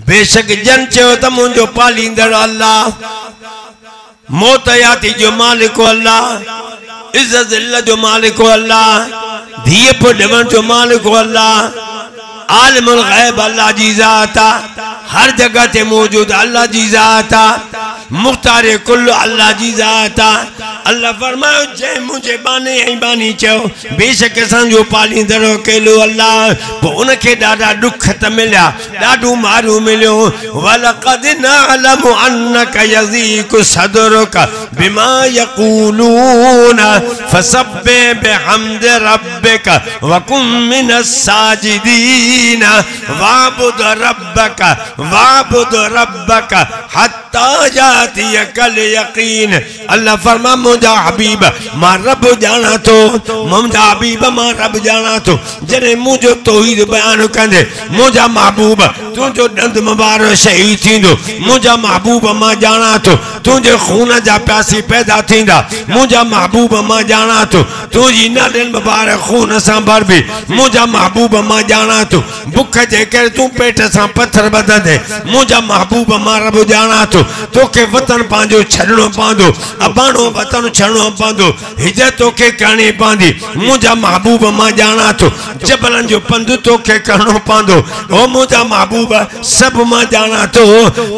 बेशक जन चयो त मुंहिंजो पालींदड़ अल्लाह, मौत याती जो मालिक अल्लाह, इज्जत जिल्लत जो मालिक अल्लाह, धीअ पुट ॾियण जो मालिक अल्लाह, आलिमुल गैब अल्लाह जी ज़ात आ, हर जगह ते मौजूद अल्लाह जी ज़ात आ, मुख्तार कुल अल्लाह जी ज़ात आ। अल्लाह फरमायो जंहिं मुझे बाने ऐं बानी चयो बेशक असांजो पालींदड़ अकेलो अल्लाह। पोइ उनखे ॾाढा दुख त मिलिया, ॾाढो मारू मिलियो। वलक़द नअलमु अन्नका यज़ीक़ु सदरुका बिमा यक़ूलून फसब्बिह बिहम्दि रब्बिका वकुन मिनस साजिदीन वाबुद रब्बका हत्ता यातियकल यकीन। अल्लाह फरमा मुझा हबीब मां रब जाना तो मुझा हबीब मां रब जाना तो जने मुझो तौहीद बयान कंदे मुझा महबूब तुझो दंद मुबारक शहीद थींदो मुझा महबूब मां जाना तो तुझे खून जा प्यासी पैदा थींदा मुझा महबूब मां जाना तो तुझी नादिन मुबारक खून सां भरबी मुझा महबूब मां जाना तो बुख जे करे तू पेट सां पत्थर बदंदे मुझा महबूब मां रब जाना तो तोखे वतन पांजो छड़नो पांदो अबाणो वतन छड़नो पांदो हिजरत तोखे करणी पांदी मुझा महबूब मां जाना तो जबलन जो पंध तोखे करणो पांदो ओ मुझा महबूब सब मां जाना तो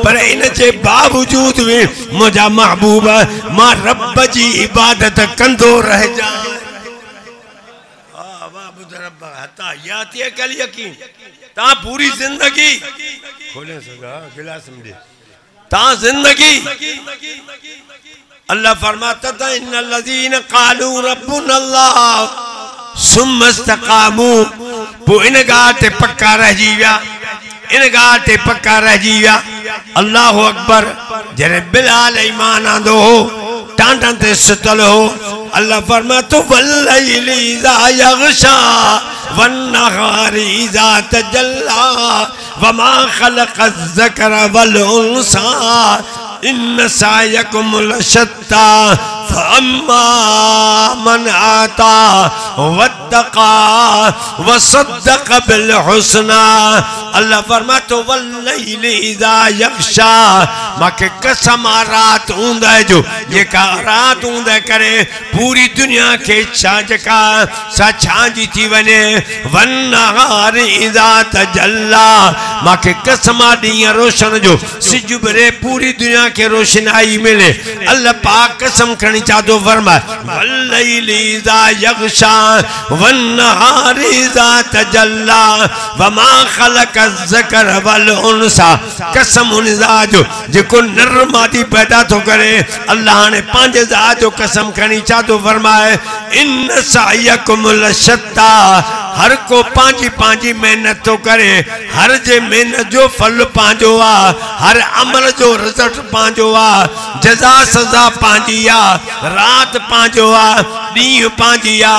पर इन जे बावजूद भी मुझा महबूब मां रब जी इबादत कंदो रह जा रब हता याती कल यकीन ता पूरी जिंदगी खोले सगा गिलास समझे ता जिंदगी अल्लाह फरमाता था इन्नल लज़ीना क़ालू रब्बुना अल्लाह सुम्मा इस्तक़ामू पो इन गाते पक्का रह जीव्या इन गाते पक्का रह जीव्या अल्लाह अकबर जरे बिलाल ईमान आंदो हो टांडन ते सुतल हो अल्लाह फरमातो वल्लैलि इज़ा यग़शा वन्नहारि इज़ा तजल्ला वमा खलक़ज़ ज़कर वल उन्सा इन्न सायकुम लशत्ता फअम्मा मन आता वत्तक़ा वसद्दक़ बिल हुस्ना अल्लाह फरमातो वल्लैलि इज़ा यग़शा माके कसम रात ऊंदे जो जेका रात ऊंदे करे पूरी दुनिया के छाजका सा छांजी थी वने वन्नहारि इज़ा तजल्ला माके कसम ॾींहुं रोशन जो सिज भरे पूरी दुनिया के रोशनाई मिले अल्लाह पाक कसम खणी चादो फरमाए वल्लैलि इज़ा यग़शा वन्नहारि इज़ा तजल्ला वमा खलक़ ज़कर वल उन्सा कसम उन ज़ात जो जेको नर मादी पैदा तो करे अल्लाह ने पांजे ज़ात जो कसम खणी चादो फरमाए इन सायकुम लशत्ता हर को पांजी पांजी मेहनत तो करे हर जे मेहनत जो फल पांजो आ हर अमल जो रिजल्ट पांजो आ जजा सजा पांजी आ रात पांजो आ ॾींहुं पांजी आ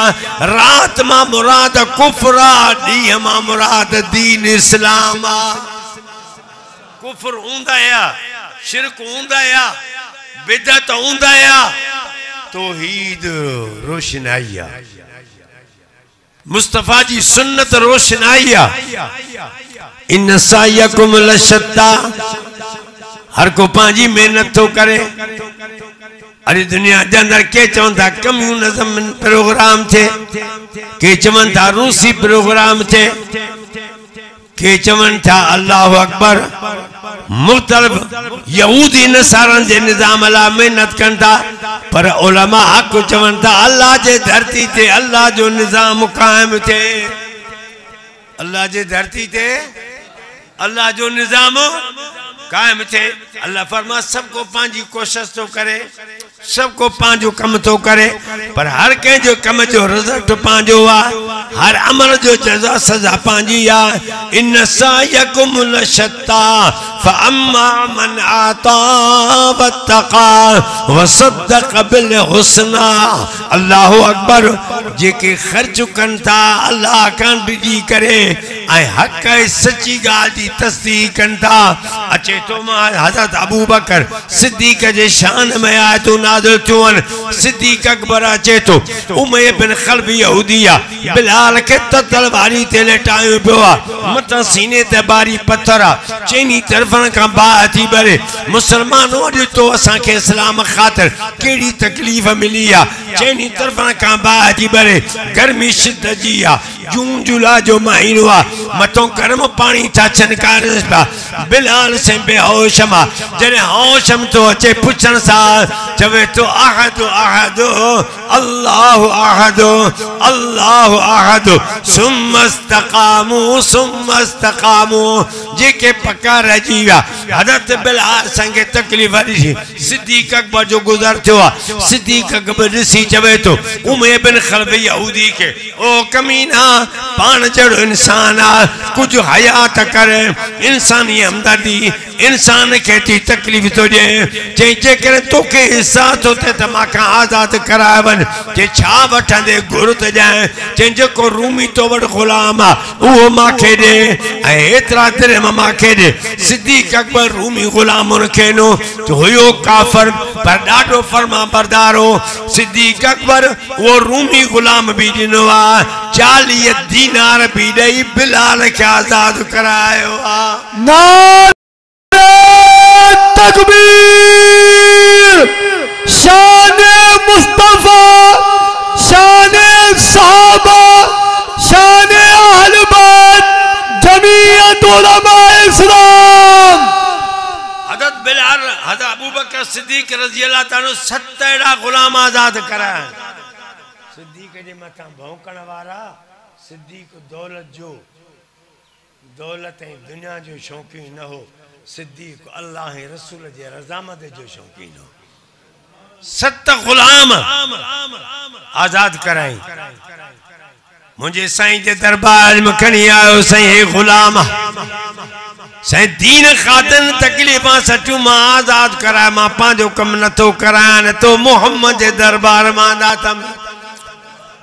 रात मां मुराद कुफ्र आ ॾींहुं मां मुराद दीन इस्लाम आ कुफ्र हूंदा या शिरक हूंदा या बिदअत हूंदा या तौहीद रोशनाई आ मुस्तफा जी सुन्नत रोशनाई आ इन सायकुम लशत्ता हर को पांजी मेहनत तो करे अरे दुनिया के अंदर के चवंदा कम्युनिज्म प्रोग्राम थे के चवंदा रूसी प्रोग्राम थे के चवन था अल्लाह अकबर मुख्तलिफ यहूदी नसारन जे निजाम ला मेहनत कंदा पर उलमा हक चवन था अल्लाह जे धरती ते अल्लाह जो निजाम कायम थे अल्लाह जे धरती ते अल्लाह जो निजाम कायम थे अल्लाह फरमा सबको पांजी कोशिश तो करे सबको पांजो कम तो करे पर हर के जो कम जो रिजल्ट पांजो आ हर अमल जो जजा सजा पांजी आ इन सायकुम लशत्ता फअम्मा मन आता वत्तक़ा वसद्दक़ बिल हुस्ना अल्लाह अकबर जेके खर्च कन था अल्लाह कान बिजी करे ऐ हक सच्ची गाल दी तस्दीक कन था अचे तो हज़रत अबू बकर सिद्दीक जे शान में आयतु नाज़िल थियूं सिद्दीक अकबर अचे तो उमय्या बिन खल्फ यहूदिया बिलाल के तलवारी ते लेटायो पियो आ मत सीने ते बारी पत्थर आ चैनी तरफन का बाह थी बरे मुसलमानों अॼु तो असां के इस्लाम खातिर केड़ी तकलीफ मिली आ चैनी तरफन का बाह थी बरे गर्मी शिद्दत जी आ जून जुलाई जो महीनो आ मतो गर्म पानी था छनकार बिलाल से बेहोश मा जने होशम तो अचे पुछण सा चवे तो अहद अहद अल्लाह अहद अल्लाह अहद सुम्मस्तकामू जेके पक्का रजी विया हज़रत बिलाल संगे तकलीफ ॾिसी सिद्दीक अकबर जो गुज़र थियो आ सिद्दीक अकबर ॾिसी चवे तो उमय्या बिन खल्फ यहूदी के ओ कमीना पान जड़ो इंसान आ कुछ हयात करे इंसानी हमदर्दी इंसान के थी तकलीफ़ तो जे जे करे तोखे हिस्सा तो थे त मां आज़ाद कराए वन जे छा वठंदे घुर त जाए जे को रूमी तो वड गुलाम आ वो माखे दे एतरा तेरे माखे दे सिद्दीक अकबर रूमी गुलाम रखे नो तो हुयो काफर पर डाडो फरमा बरदार हो सिद्दीक अकबर वो रूमी गुलाम भी दिनो आ 40 दीनार भी दई बिलाल के आजाद करायो आ नारे तकबीर शान मुस्तफा शान सहाबा शान अहले बैत जमीयत उलमा इस्लाम हज़रत बिलाल हज़रत अबू बकर सिद्दीक रज़ी अल्लाह ताला 70 गुलाम आजाद कराया सिद्दीक जे मथा भौंकण वारा सिद्दीक दौलत ऐं दुनिया जो शौक़ीन न हो सिद्दीक अल्लाह रसूल जे रज़ामत जो शौक़ीन हो 7 गुलाम आजाद कराई मुझे साईं जे दरबार में खणी आयो साईं गुलाम साईं दीन खातन तकलीफ़ां सचू मां आजाद कराए मां पांजो कम नथो कराया न तो मोहम्मद जे दरबार मां दातम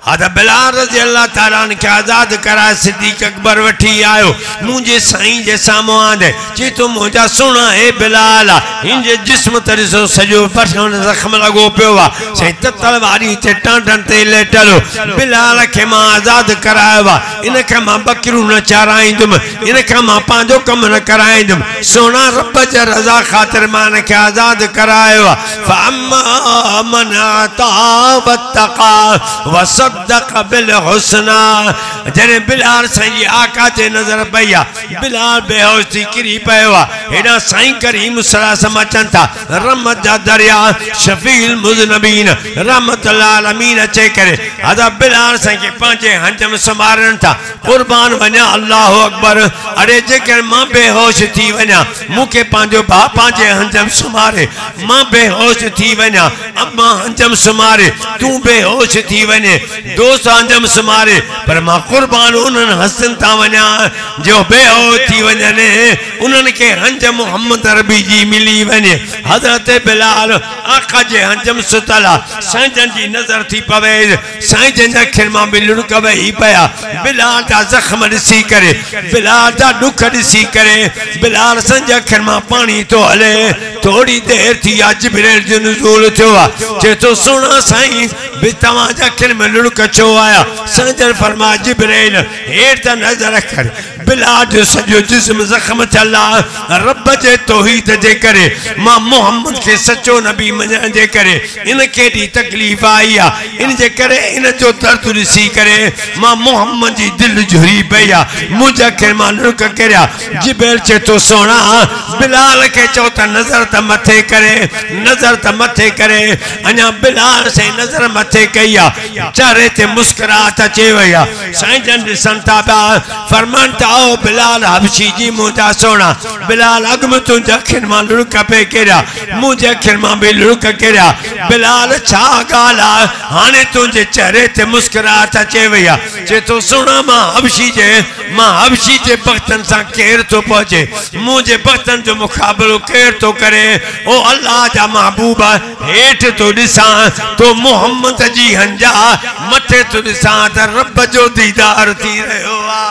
हज़रत बिलाल रज़ी अल्लाह ताला के आजाद करा सिद्दीक अकबर वठी आयो मुझे साईं जे सामो आंदे जे तो मुझा सुना है बिलाल इन जे जिस्म तरिसो सजो पठन जख्म लगो पियो वा साईं तलवारी ते टांटन ते लेटलो बिलाल के मां आजाद करायो वा इन के मां बकरू न चाराइंदुम इन के मां पांजो कम न कराइंदुम सोना रब जे रजा खातिर मान के आजाद करायो वा फअम्मा मन अता वत्तका वस बिल हुस्ना जने बिलाल साईं आका ते नजर पया बिलाल बेहोश थी किरी पयो हेडा साईं करीम सलाम अचन था रहमत जा दरिया शफील मुज़नबीन रहमतुल आलमीन अचे करे हज़रत बिलाल साईं के पांचे हंजम समारन था कुर्बान वना अल्लाह अकबर अरे जेकर मां बेहोश थी वना मुके पांजो बा पांचे हंजम सुमारे मां बेहोश थी वना अम्मा हंजम सुमारे तू बेहोश थी वने दोस्त अंजम सुमारे पर मां कुर्बान उन्हनि हसन था वञा जो बेहोश थी वञनि उन्हनि के हंज मोहम्मद अरबी जी मिली वञे हज़रत बिलाल आका जे हंजम सुतला साईं जी नज़र थी पवे साईं जन अखिन मां बि लुड़क वही पया बिलाल जा जख्म ॾिसी करे बिलाल जा दुख ॾिसी करे बिलाल संज अखिन मां पानी तो हले थोड़ी देर थी आ जिब्रील जो नुज़ूल थियो आ जे तो सुना साईं बि तव्हां जा अखिन में लुड़क छो आया संजन फरमा जिब्रील हेठ नजर कर बिलाल जो सजो जिस्म जख्म चला रब जे तौहीद जे करे मां मोहम्मद के सचो नबी मञण जे करे इन केडी तकलीफ आई आ इन जे करे इन जो दर्द ॾिसी करे मां मोहम्मद जी दिल झुरी पया मुझा के मां लुक करया जिब्रील चे तो सोना बिलाल के चो त नजर त मथे करे नजर त मथे करे अना बिलाल से नजर मथे कया चेहरे ते मुस्कुराहट अचे वया साईं जन ॾिसन था पिया फरमान था ओ बिलाल हबशी जी मुझा सोना बिलाल अग में तुझे अखिन मां लुड़क पे केरिया मुझे अखिन मां भी लुड़क केरिया बिलाल छा गाला हाने तुझे चेहरे ते मुस्कुराहट अचे वया जे तो सुना मां हबशी जे भक्तन सा केर तो पहुंचे मुझे भक्तन जो मुकाबलो केर तो करे ओ अल्लाह जा महबूब हेठ तो दिसा तो मोहम्मद जी हंजा मथे तो दिसा त रब जो दीदार थी रहो आ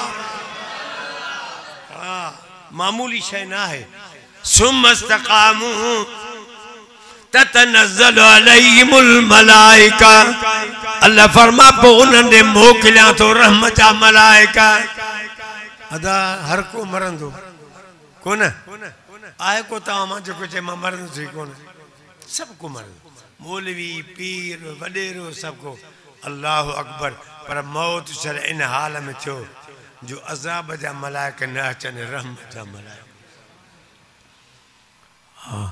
मामूली शय ना है सुमस्तकामू ततनज़्ज़लु अलैहिमुल मलाइका अल्लाह फरमा पो उन्हनि मोकिलिया तो रहमत जा मलाइका अदा हर को मरंदो कोन आए को ता मां जो कुछ मां मरंदो थी कोन सब को मरंदो मौलवी पीर वडेरो सबको अल्लाह अकबर पर मौत सर इन हाल में थियो जो अज़ाब जा मलाइका न अचन रहमत जा मलाइका हाँ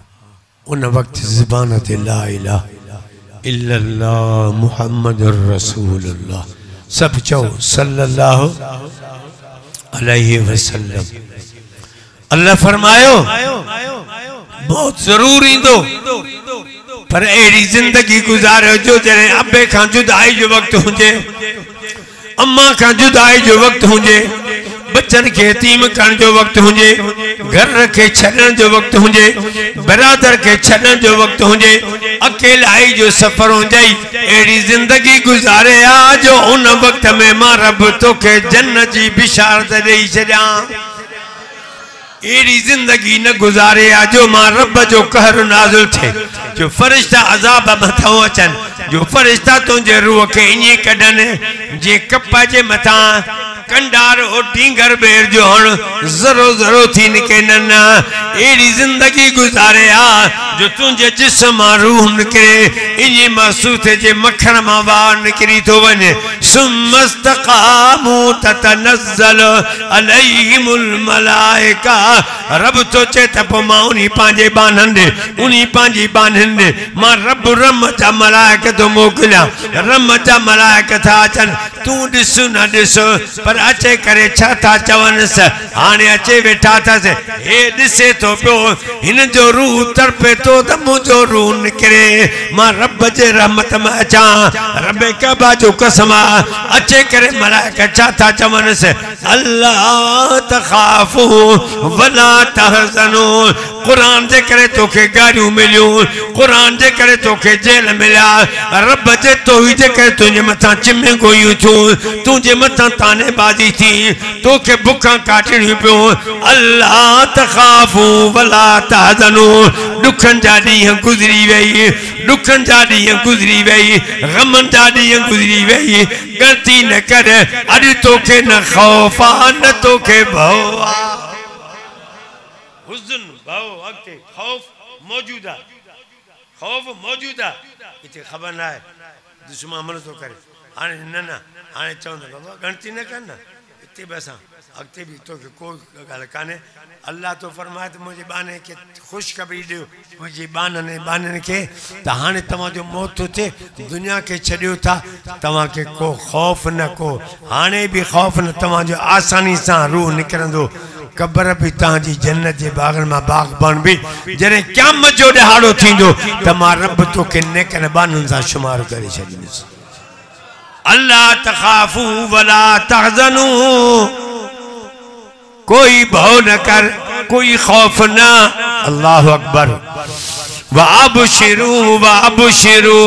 उन वक्त ज़बान ते ला इलाहा इल्लल्लाह मुहम्मदुर रसूलुल्लाह सब चो सल्लल्लाहु अलैहि वसल्लम अल्लाह फरमायो बहुत जरूरी दो पर एड़ी जिंदगी गुजारो जो जरे अबे खां जुदाई जो वक्त हुजे अम्मा खां जुदाई जो वक्त हुजे बच्चन के यतीम करण जो वक्त हुजे, घर के छड़न जो वक्त हुजे, बरादर के छड़न जो वक्त हुजे, अकेलाई जो सफर हो जाई, एड़ी जिंदगी गुजारे आ जो उन वक्त में मां रब तो के जन्नत जी बिशारत देई छड्या। एड़ी जिंदगी न गुजारे आ जो मां रब जो कहर नाज़िल थे, जो फरिश्ता अजाब मथां अचन, जो फरिश्ता तुझे रूह के इनी कढन जे कपा जे मथा कंडार ओ टींगर बेर जो हण जरो जरो थी निके नन्ना। एड़ी जिंदगी गुजारे आ जो तुझे जिस्म रूह निकरे, इनी महसूस जे मखण मां वार निकरी तो वने। सुमस्तकामू ततनज़्ज़ल अलैहिमुल मलाइका, रब तो चे त पो मां उनी पांजे बानन दे, उनी पांजी बानन दे मां रब रम जा मलाइका तो मोकलिया, रम जा मलाइका था अचन। तू दिस न दिस पर अचे करे छा था चवन से, हाने अचे वेठा था से हे दिसे तो पियो हिन जो रूह तड़पे तो त मुझो रूह निकरे। मां रब जे रहमत में अचा, रब कबा जो कसम अचे करे मलाइका छा था चवन से, अल्लाह तखाफू वला तहज़नू। कुरान जे करे तोखे गाड़ियों मिलियूं, कुरान जे करे तोखे जेल मिलिया, रब जे तोही जे करे तुझे मथा चिमे गोयूं थियूं, तुझे मथा ताने बाजी थी, तोखे बुखा काटणी पियो। अल्लाह तखाफू वला तहज़नू। दुखन जा ॾींहं गुज़री वई, दुखन जा ॾींहं गुज़री वई, गमन जा ॾींहं गुज़री वई, गलती न कर अॼु तोखे न खौफ आ न तोखे भव आ। हुज़्न भव अॻिते खौफ मौजूदा, खौफ मौजूदा इते ख़बर न आहे दुश्मन हमलो तो करे। हाणे न हाणे चवंदा बाबा गणती न कर न, इते बि असां अॻिते बि तोखे कोई ॻाल्हि कान्हे। अल्लाह तो फरमाए त मुंहिंजे बाने खे ख़ुशख़बरी ॾियो, मुंहिंजी बाननि खे त हाणे तव्हांजो मौत थो थिए, दुनिया खे छॾियो था, तव्हांखे को ख़ौफ़ न, को हाणे बि ख़ौफ़ न, तव्हांजो आसानी सां रूह निकिरंदो। कब्र भी तव्हांजी जन्नत जे बागन मां बाग़बान बि जॾहिं क़यामत जो ॾहाड़ो थींदो त मां रब तोखे नेकनि बाननि सां शुमार करे छॾींदुसि। अल्लाह तखाफू वला तहज़नू, कोई भव न कर, कोई खौफ न। अल्लाह अकबर। वाबशिरू वाबशिरू,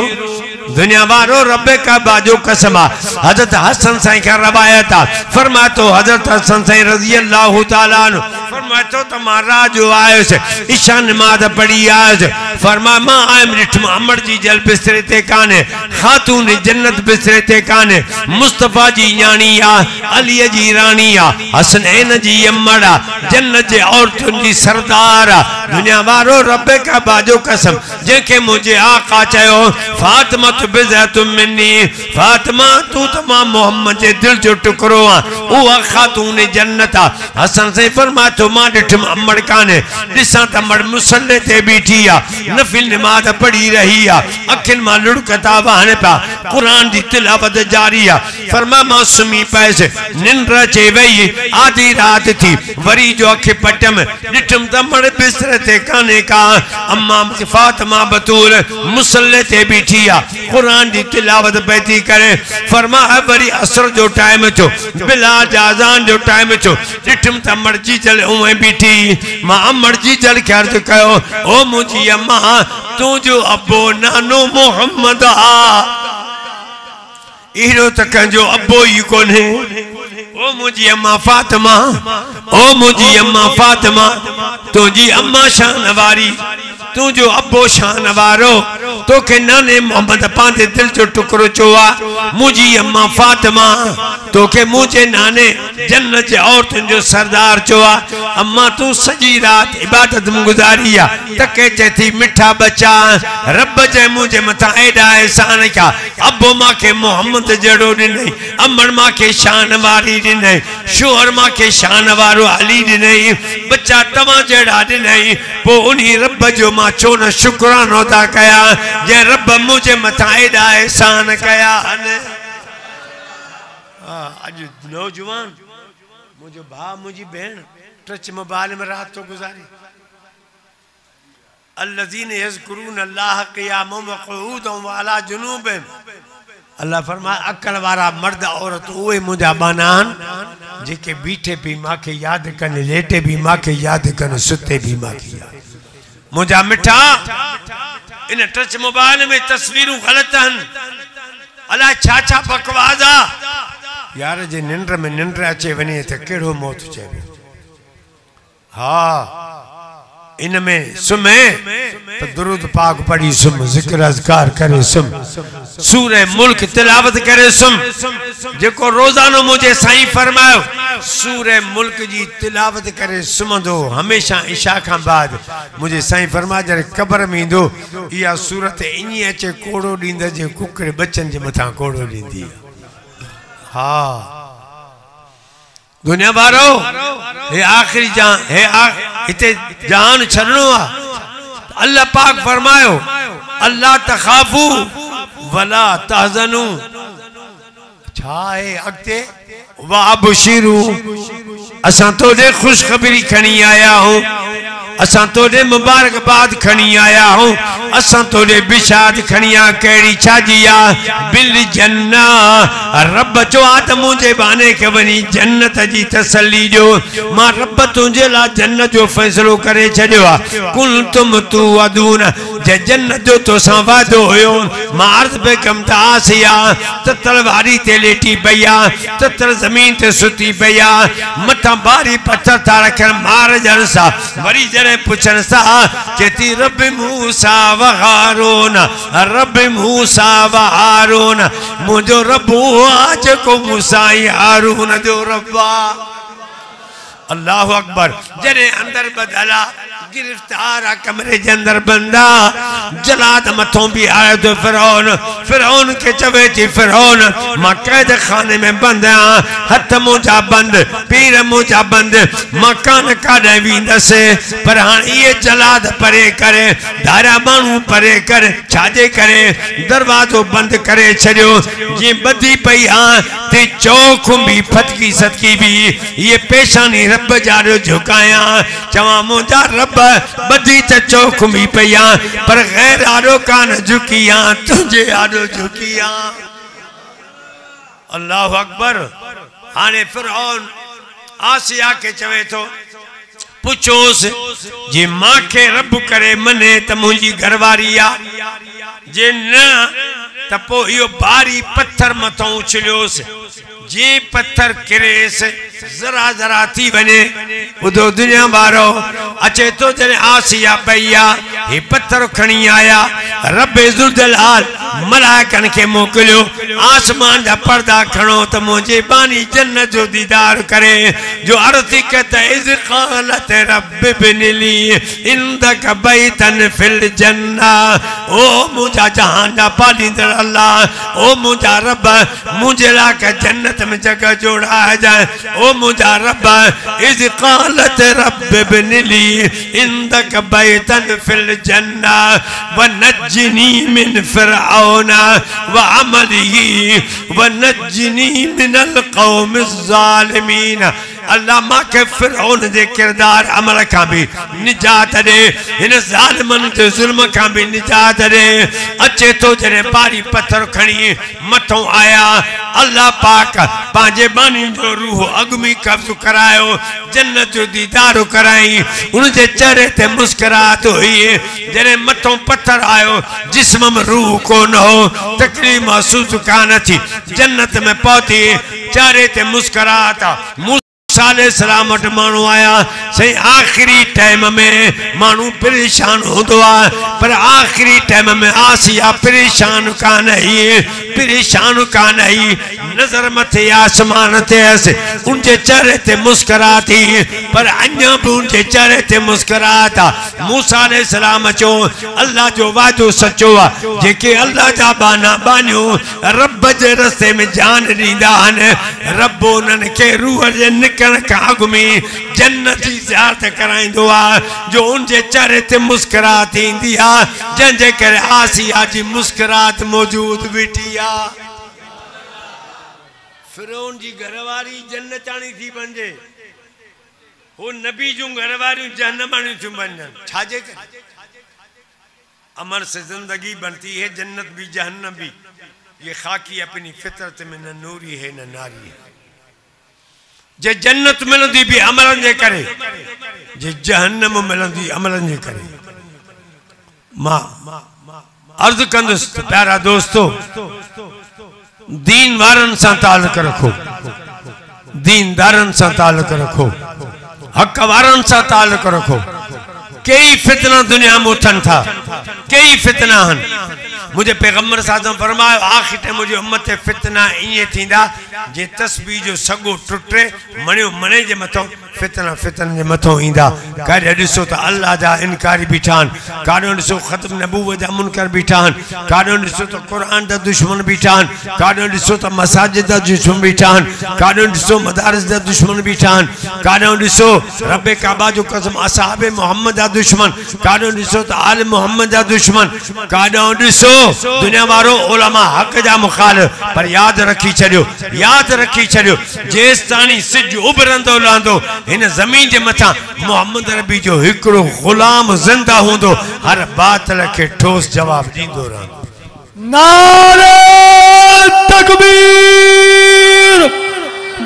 दुनिया वारो रब का बाजो कसम। हजरत हसन साईं का रवायत फरमा तो हजरत हसन साईं रज़ी अल्लाह तआला अन्हु फरमा तो तुम्हारा जो आयो से ईशा नमाज पढ़ी आयो, फरमा मां आयम ॾिठम अमर जी जल बिस्तरे ते काने, खातून जन्नत बिस्तरे ते काने, मुस्तफा जी न्याणी आ, अली जी रानी आ, हसनैन जी अमड़ आ, जन्नत जे औरतुन जी सरदार आ। दुनिया वारो रब का बाजो कसम, जेके मुझे आका चयो फातिमा बिज़अतुम मिन्नी, फातिमा तू तो मां मोहम्मद जे दिल जो टुकड़ो आ, उहा खातून जन्नत आ। हसन से फरमा तो मां ॾिठम अमड़ काने, ॾिसां त अमड़ मुसल्ले ते बीठी आ, नफिल नमाज पढ़ी रही आ, अखिन मां लुड़कता वहन पा, कुरान जी तिलावत जारी आ। फरमा मां सुमी पैस, निंद्र अचे वई, आधी रात थी, वरी जो अखि पटम ॾिठम त अमड़ बिस्तर ते काने का, अम्मा फातिमा बतूल मुसल्ले ते बीठी आ, कुरान की तिलावत पैती करे। फरमा वरी असर जो टाइम छो, बिलाल जाजान जो टाइम छो, ॾिठम त मर्जी जल उएं बीठी। मां मर्जी जल खे अर्ज़ कयो, ओ मुंहिंजी अम्मा तुंहिंजो अबो नानो मोहम्मद आ, इहो त कंहिंजो अबो ई कोन्हे। ओ मुंहिंजी अम्मा फातिमा, ओ मुंहिंजी अम्मा फातिमा, तुंहिंजी अम्मा शान वारी, तुझो अबो शान वारो, तोखे नाने मोहम्मद पांदे दिल जो टुकड़ो चोआ। मुझी अम्मा फातिमा तोखे मुझे नाने जन्नत जे औरतुन जो सरदार चोआ। अम्मा तू सजी रात इबादत में गुजारी आ, तके चेती मिठा बच्चा, रब जे मुझे मथा एडा एहसान क्या, अबो मां के मोहम्मद जड़ो ॾिनई, अमर मां के शान वारी ॾिनई, शोहर मां के शान वारो अली ॾिनई, बच्चा तव्हां जड़ा ॾिनई, पो उन्हीं रब जो मां छो न शुक्रानो अदा कया जे रब मुझे मथा एडा एहसान कया। अज नौजवान मुझे भा मुझी बहन टच मोबाइल में रात तो गुजारी। अल्लज़ीन यज़कुरून अल्लाह क़ियामन व क़ुऊदन व अला जुनूबिहिम, अल्लाह फरमाए अकल वारा मर्द औरत उहे मुझा बानान जेके बीठे भी मां खे याद कन, लेटे भी मां खे याद कन, सुते भी मां खे याद। मुझा मिठा इन टच मोबाइल में तस्वीरूं गलत हन, अला छा छा बकवास आ यार। जे निंड में निंड अचे वने त केड़ो मौत चए। हाँ इनमें सुमे तो दुरूद पाक पढ़ी सुम, जिक्र अज़कार करे सुम, सूरे मुल्क तिलावत करे सुम। जेको रोजानो मुझे साईं फरमायो सूरे मुल्क जी तिलावत करे सुमंदो हमेशा इशा का बाद। मुझे साईं फरमा जरे कब्र में इंदो या सूरत इनी अचे कोड़ो दींदा जे कुकड़े बच्चन जे मथा कोड़ो दींदी। हाँ दुनिया बारो हे आखिरी जान हे इते जान छड़नो आ। अल्लाह पाक फरमायो अल्लाह तखाफू वला तहजनू। छा है अगते वाबशिरू, असां तोड़े खुशखबरी खणी आया हूं, असां तोड़े मुबारकबाद खणी आया हूं, असां तोड़े बिशाद खणिया केड़ी छाजिया बिल जन्ना। रब चो आत मुझे बाने के वनी जन्नत जी तसल्ली जो, मां रब तुझे ला जन्नत जो फैसलो करे छड़ियो आ। कुल तुम तू अदून जे जन्नत जो तो सा वादो होयो, मां अर्ज पे कम तासिया ततर वारी ते लेटी पया, ततर जमीन ते सुती पया, मथा बारी पत्थर था रखन मार जरसा वरी जरे पुछन सा चेती रब मूसा व हारून, रब मूसा व हारून, मुझो रब आज को मूसा हारून जो रब्बा। अल्लाह अकबर। जरे अंदर बदला गिरफ्तार कमरे के अंदर बंदा जलाद मथों भी आया तो फिरौन के चवे थी फिरौन मां कैद खाने में बंद आं, हथ मुझा बंद पीर मुझा बंद, मां कान काॾे वेंदसि पर हाणे ये जलाद परे करे धारा माण्हू परे करे छाजे करे दरवाजो बंद करे छड़ियो। जी बधी पई हां ते चौख भी फटकी सटकी भी ये पेशानी रब जारो झुकाया चवा मुझा रब बधी त चौख भी पया पर गैर आरो कान झुकिया तुझे आरो झुकिया। अल्लाह अकबर। हाने फिरौन आसिया के चवे तो पुछोस जे मां के रब करे मने त मुंजी घरवारी आ, जे न त पो यो भारी पत्थर मथों उछलियोस। जे पत्थर किरेस जरा जरा थी वने उदो दुनिया बारो अचे तो जने आसिया पैया हे पत्थर खणी आया रब इज़्ज़ुल जलाल मलाइकन के मोकलियो आसमान जा पर्दा खणो त मुझे बानी जन्नत जो दीदार करे। जो अर्ज़ कत इज़ क़ालत रब बिनली इंदक बैतन फिल जन्ना। ओ मुझा जहान जा पालींदड़ अल्लाह, ओ मुझा रब मुझे ला के जन्नत में जगह जोड़ा जाए। ओ मुझा रब इज़ क़ालत रब बिनली इंदक बैतन फिल जन्ना व नज्जिनी मिन फिरऔन व अमलिही व नज्जिनी मिनल क़ौमिज़ ज़ालिमीन। अल्लाह मां के फिरौन जे किरदार अमल का भी निजात दे, इन ज़ालिमन के जुल्म का भी निजात दे। अचे तो जने भारी पत्थर खणी मथों आया अल्लाह पाक पांजे बानी जो रूह अगमी कब्ज करायो जन्नत जो दीदार कराई। उनके चेहरे ते मुस्कुराहट हुई। जने मथों पत्थर आयो जिस्म में रूह को न हो तकलीफ महसूस कान थी। जन्नत में पहुंची चेहरे ते मुस्कुराहट। साले सलामत मानू आया सही आखिरी टाइम में मानू परेशान होंदो आ पर आखिरी टाइम में आसिया परेशान कान ही परेशान कान ही नजर मथे आसमान ते उनके चेहरे ते मुस्कुराहट पर अन्या भी उनके चेहरे ते मुस्कुराहट। मूसा अलैहि सलाम चो अल्लाह जो वादो सचो आ जेके अल्लाह जा बाना बानियो रब जे रस्ते में जान दींदा हन रब उन्हनि के रूह जे निकरण का अग में जन्नत की ज़ियारत कराइंदो आ। जो उनके चेहरे ते मुस्कुराहट ईंदी आ जंहिंजे करे आसिया जी मुस्कुराहट मौजूद बीठी आ। फिरौन जी घरवारी जन्नताणी थी बणजे वो नबी जूं घरवारियूं जहन्नमाणी थियूं बणजनि छाजे करे। अमर से जिंदगी बनती है जन्नत भी जहन्नम भी। ये खाकी अपनी फितरत में न नूरी है न नारी है। जे जन्नत मिलंदी भी अमलन जे करे, जे जहन्नम मिलंदी अमलन जे करे। मां अर्ज कंदुस प्यारा दोस्तों, दीन वारन सां ताल्लुक रखो, दीनदारन सां ताल्लुक रखो, हक वारन सां ताल्लुक रखो। कई फितना दुनिया में उठन था, कई फितना हन। मुझे पैगंबर साहब फरमायो आखिर टाइम मुझे उम्मत फितना इं थींदा जे तस्बीह जो सगो टुटे मणियो मणे जे मथों फितना फितन जे मथों ईंदा। काॾे ॾिसो त अल्लाह जा इनकारी बीठा आहिनि, काॾो ॾिसो ख़त्म नबूवत जा मुनकर बीठा आहिनि, काॾो ॾिसो त क़ुरान जा दुश्मन बीठा आहिनि, काॾो ॾिसो त मसाजिद जा दुश्मन बीठा आहिनि, काॾो ॾिसो मदारिस जा दुश्मन बीठा आहिनि, काॾो ॾिसो रब काबा जो कसम असहाब मोहम्मद जा दुश्मन, काॾो ॾिसो त आल मोहम्मद जा दुश्मन, काॾो ॾिसो दुनिया वारो उलमा हक जा मुखालिफ। पर याद रखी छॾियो, याद रखी छॾियो, जेसि ताणी सिज उभरंदो लहंदो इन ज़मीन जे मथां मोहम्मद रबी जो हिकिड़ो गुलाम ज़िंदा हूंदो, हर बातिल खे ठोस जवाब ॾींदो रहंदो। नारे तकबीर,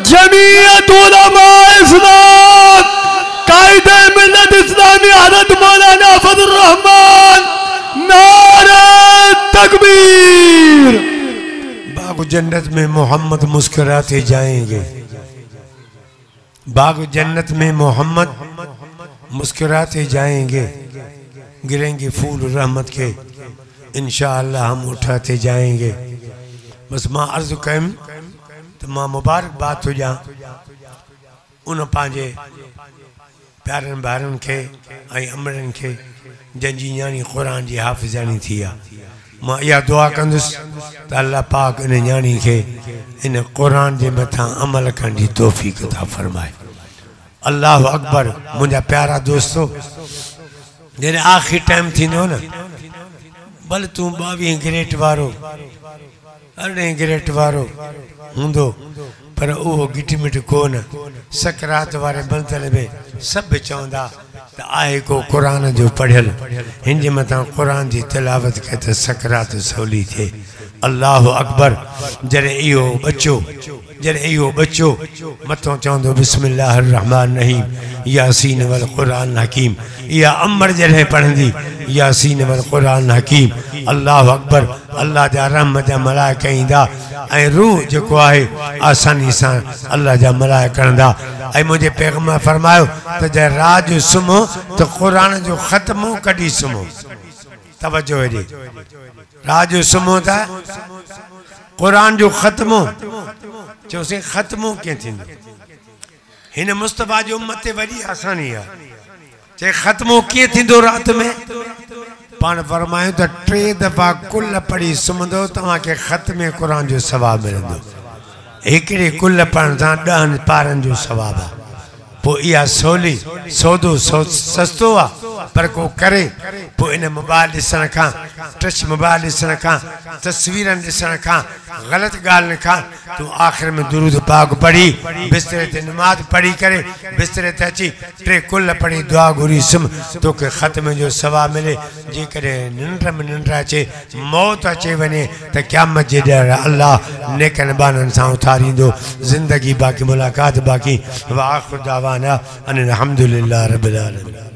जमीयत उलमा इस्लाम, कायदे मिल्लत इस्लामी हज़रत मौलाना फजल रहमान, नारे तकबीर। बाग जन्नत में मोहम्मद मुस्कुराते जाएंगे, बाग जन्नत में मोहम्मद मुस्कुराते जाएंगे, गिरेंगे फूल रहमत के इंशाअल्लाह हम उठाते जाएंगे। बस मां अर्ज कयम तो मां मुबारकबाद हो जा उन पांजे प्यारन भारन के ऐं अमरन के जंजी न्याणी क़ुरान जी हाफ़िज़ानी थी आहे। मां इहा दुआ कंदुसि त अल्लाह पाक इन न्याणी खे इन क़ुरान जे मथां अमल करण जी तौफ़ीक़ अता फरमाए। अल्लाह अकबर। मुंहिंजा प्यारा दोस्तो, जॾहिं आख़िरी टाइम थींदो न, भले तूं 22 ग्रेट वारो 18 ग्रेट वारो हूंदो, पर उहो गिट मिट कोन। सकरात वारे मंज़िल में सभु चवंदा त आहे को क़ुरान जो पढ़ियल, हिन जे मथां क़ुरान जी तिलावत कए त सकरात सवली थिए। अल्लाह अकबर। जॾहिं इहो बच्चो मथों चवंदो बिस्मिल्लाहिर रहमान रहीम, यासीन वल क़ुरान हकीम, इहा अमर जॾहिं पढ़ंदी यासीन वल क़ुरान हकीम, अल्लाह अकबर। अल्लाह जा रहमत जा मलाइका ईंदा ऐं रूह जेको आहे आसानी सां अल्लाह जा मलाइका करंदा। ऐं मुंहिंजे पैगंबर फरमायो त जंहिं रात जो सुम्हो त क़ुरान जो ख़त्मो कढी सुम्हो। तवजो हेॾे, रात जो सुम्हो त क़ुरान जो ख़त्मो, चयोसीं ख़त्मो कीअं थींदो? हिन मुस्तफ़ा जी उम्मत ते वॾी आसानी आहे। चए ख़त्मो कीअं थींदो रात में? पाण फरमायूं त 3 दफ़ा कुल पढ़ी सुम्हंदो तव्हांखे ख़त्मे क़ुरान जो सवाबु मिलंदो। हिकिड़े कुल पढ़ण सां 10 पारनि जो सवाबु आहे। पोइ इहा सवली सौदो सस्तो आहे, पर को करे पोइ इन मोबाइल ॾिसण खां, टच मोबाइल ॾिसण खां, तस्वीरनि ॾिसण खां, ग़लति ॻाल्हियुनि खां तूं आख़िर में दुरूद पाक पढ़ी बिस्तरे ते नमाज़ पढ़ी करे बिस्तरे ते अची 3 कुल पढ़ी दुआ घुरी सुम्ह, तोखे ख़त्मे जो सवाबु मिले। जेकॾहिं निंड में निंड अचे, मौत अचे वञे त क़यामत जे ॾींहुं अल्लाह नेकनि बाननि सां उथारींदो। ज़िंदगी बाक़ी, मुलाक़ात बाक़ी। व आख़िर दावाना अनिल हम्दुलिल्लाह रब्बिल आलमीन।